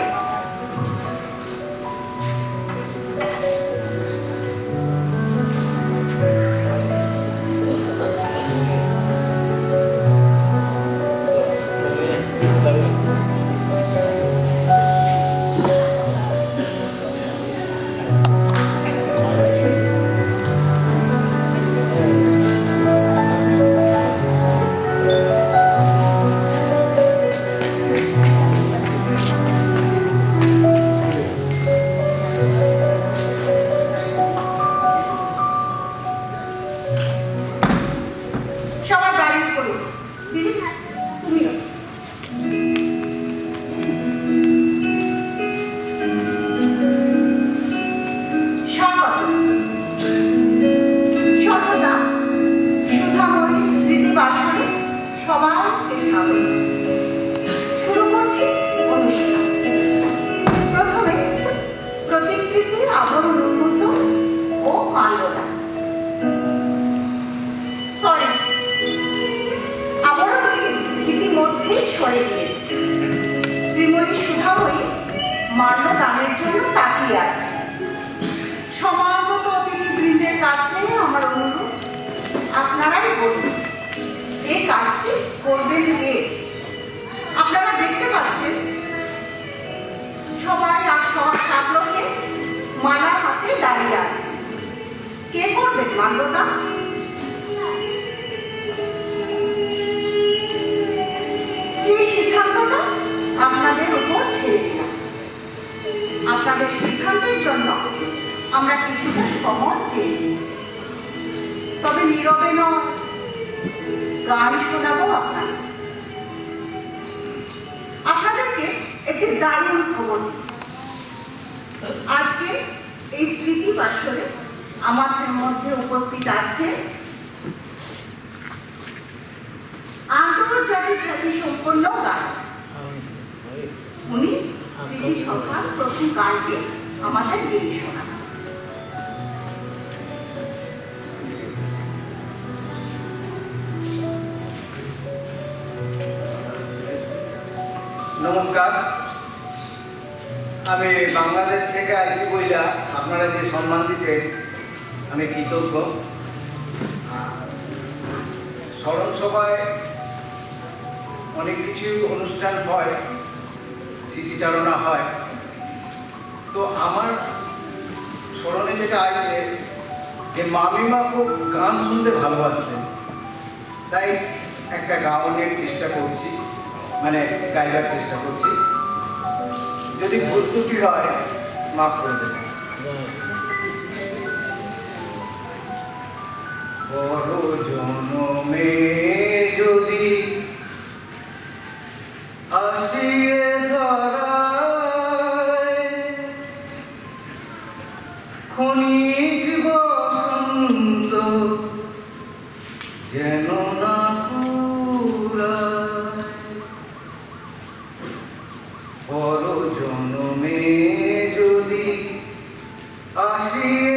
[SPEAKER 1] সবাই দাঁড়িয়ে করুন। দিদি তুমিও। স্বাগত। সততা সুধাময়ীর স্মৃতি বাসনে সবাইকে স্বাগত। শুরু করছি অনুষ্ঠান। প্রথমে প্রতিকৃতির আবরণ উন্মোচন ও মাল্যদান। সরি, আবরণটি ইতিমধ্যেই সরে গিয়েছে। শ্রীময়ী সুধাময়ী মাল্যদানের জন্য তাকিয়ে আছে। সমাগত অতিথিবৃন্দের কাছে আমার অনুরোধ, আপনারাই বলুন এই কাজটি করবেন কে? আপনারা দেখতে পাচ্ছেন সবাই আর সব সাগরকে মালা হাতে দাঁড়িয়ে আছে। কে করবেন মাল্যদান? সেই সিদ্ধান্তটা আপনাদের উপর ছেড়ে দিলাম। আপনাদের সিদ্ধান্তের জন্য আমরা কিছুটা সময় চেয়ে নিয়েছি। তবে নীরবে নয়, গান শোনাবো আপনাদেরকে একটি দারুণ খবর দিই। আজকে এই স্মৃতি বাসরে আমাদের মধ্যে উপস্থিত আছে আন্তর্জাতিক খ্যাতি সম্পন্ন গায়ক। উনি স্মৃতি সভার প্রথম গানটি আমাদের গেয়ে শোনান।
[SPEAKER 3] নমস্কার, আমি বাংলাদেশ থেকে আইসি বইলা আপনারা যে সম্মান দিছেন আমি কৃতজ্ঞ। স্মরণ সভায় অনেক কিছু অনুষ্ঠান হয়, স্মৃতিচারণা হয়। তো আমার স্মরণে যেটা আছে যে মামিমা খুব গান শুনতে ভালোবাসতেন, তাই একটা গাওয়ানোর চেষ্টা করছি, মানে গাইবার চেষ্টা করছি। যদি ভুল ত্রুটি হয় মাফ করে দেবেন। বড় জনমে যদি আসিয়ে ধরায় ক্ষণিক বসন্ত যেন না পুরায় বড় জনমে যদি আসিয়ে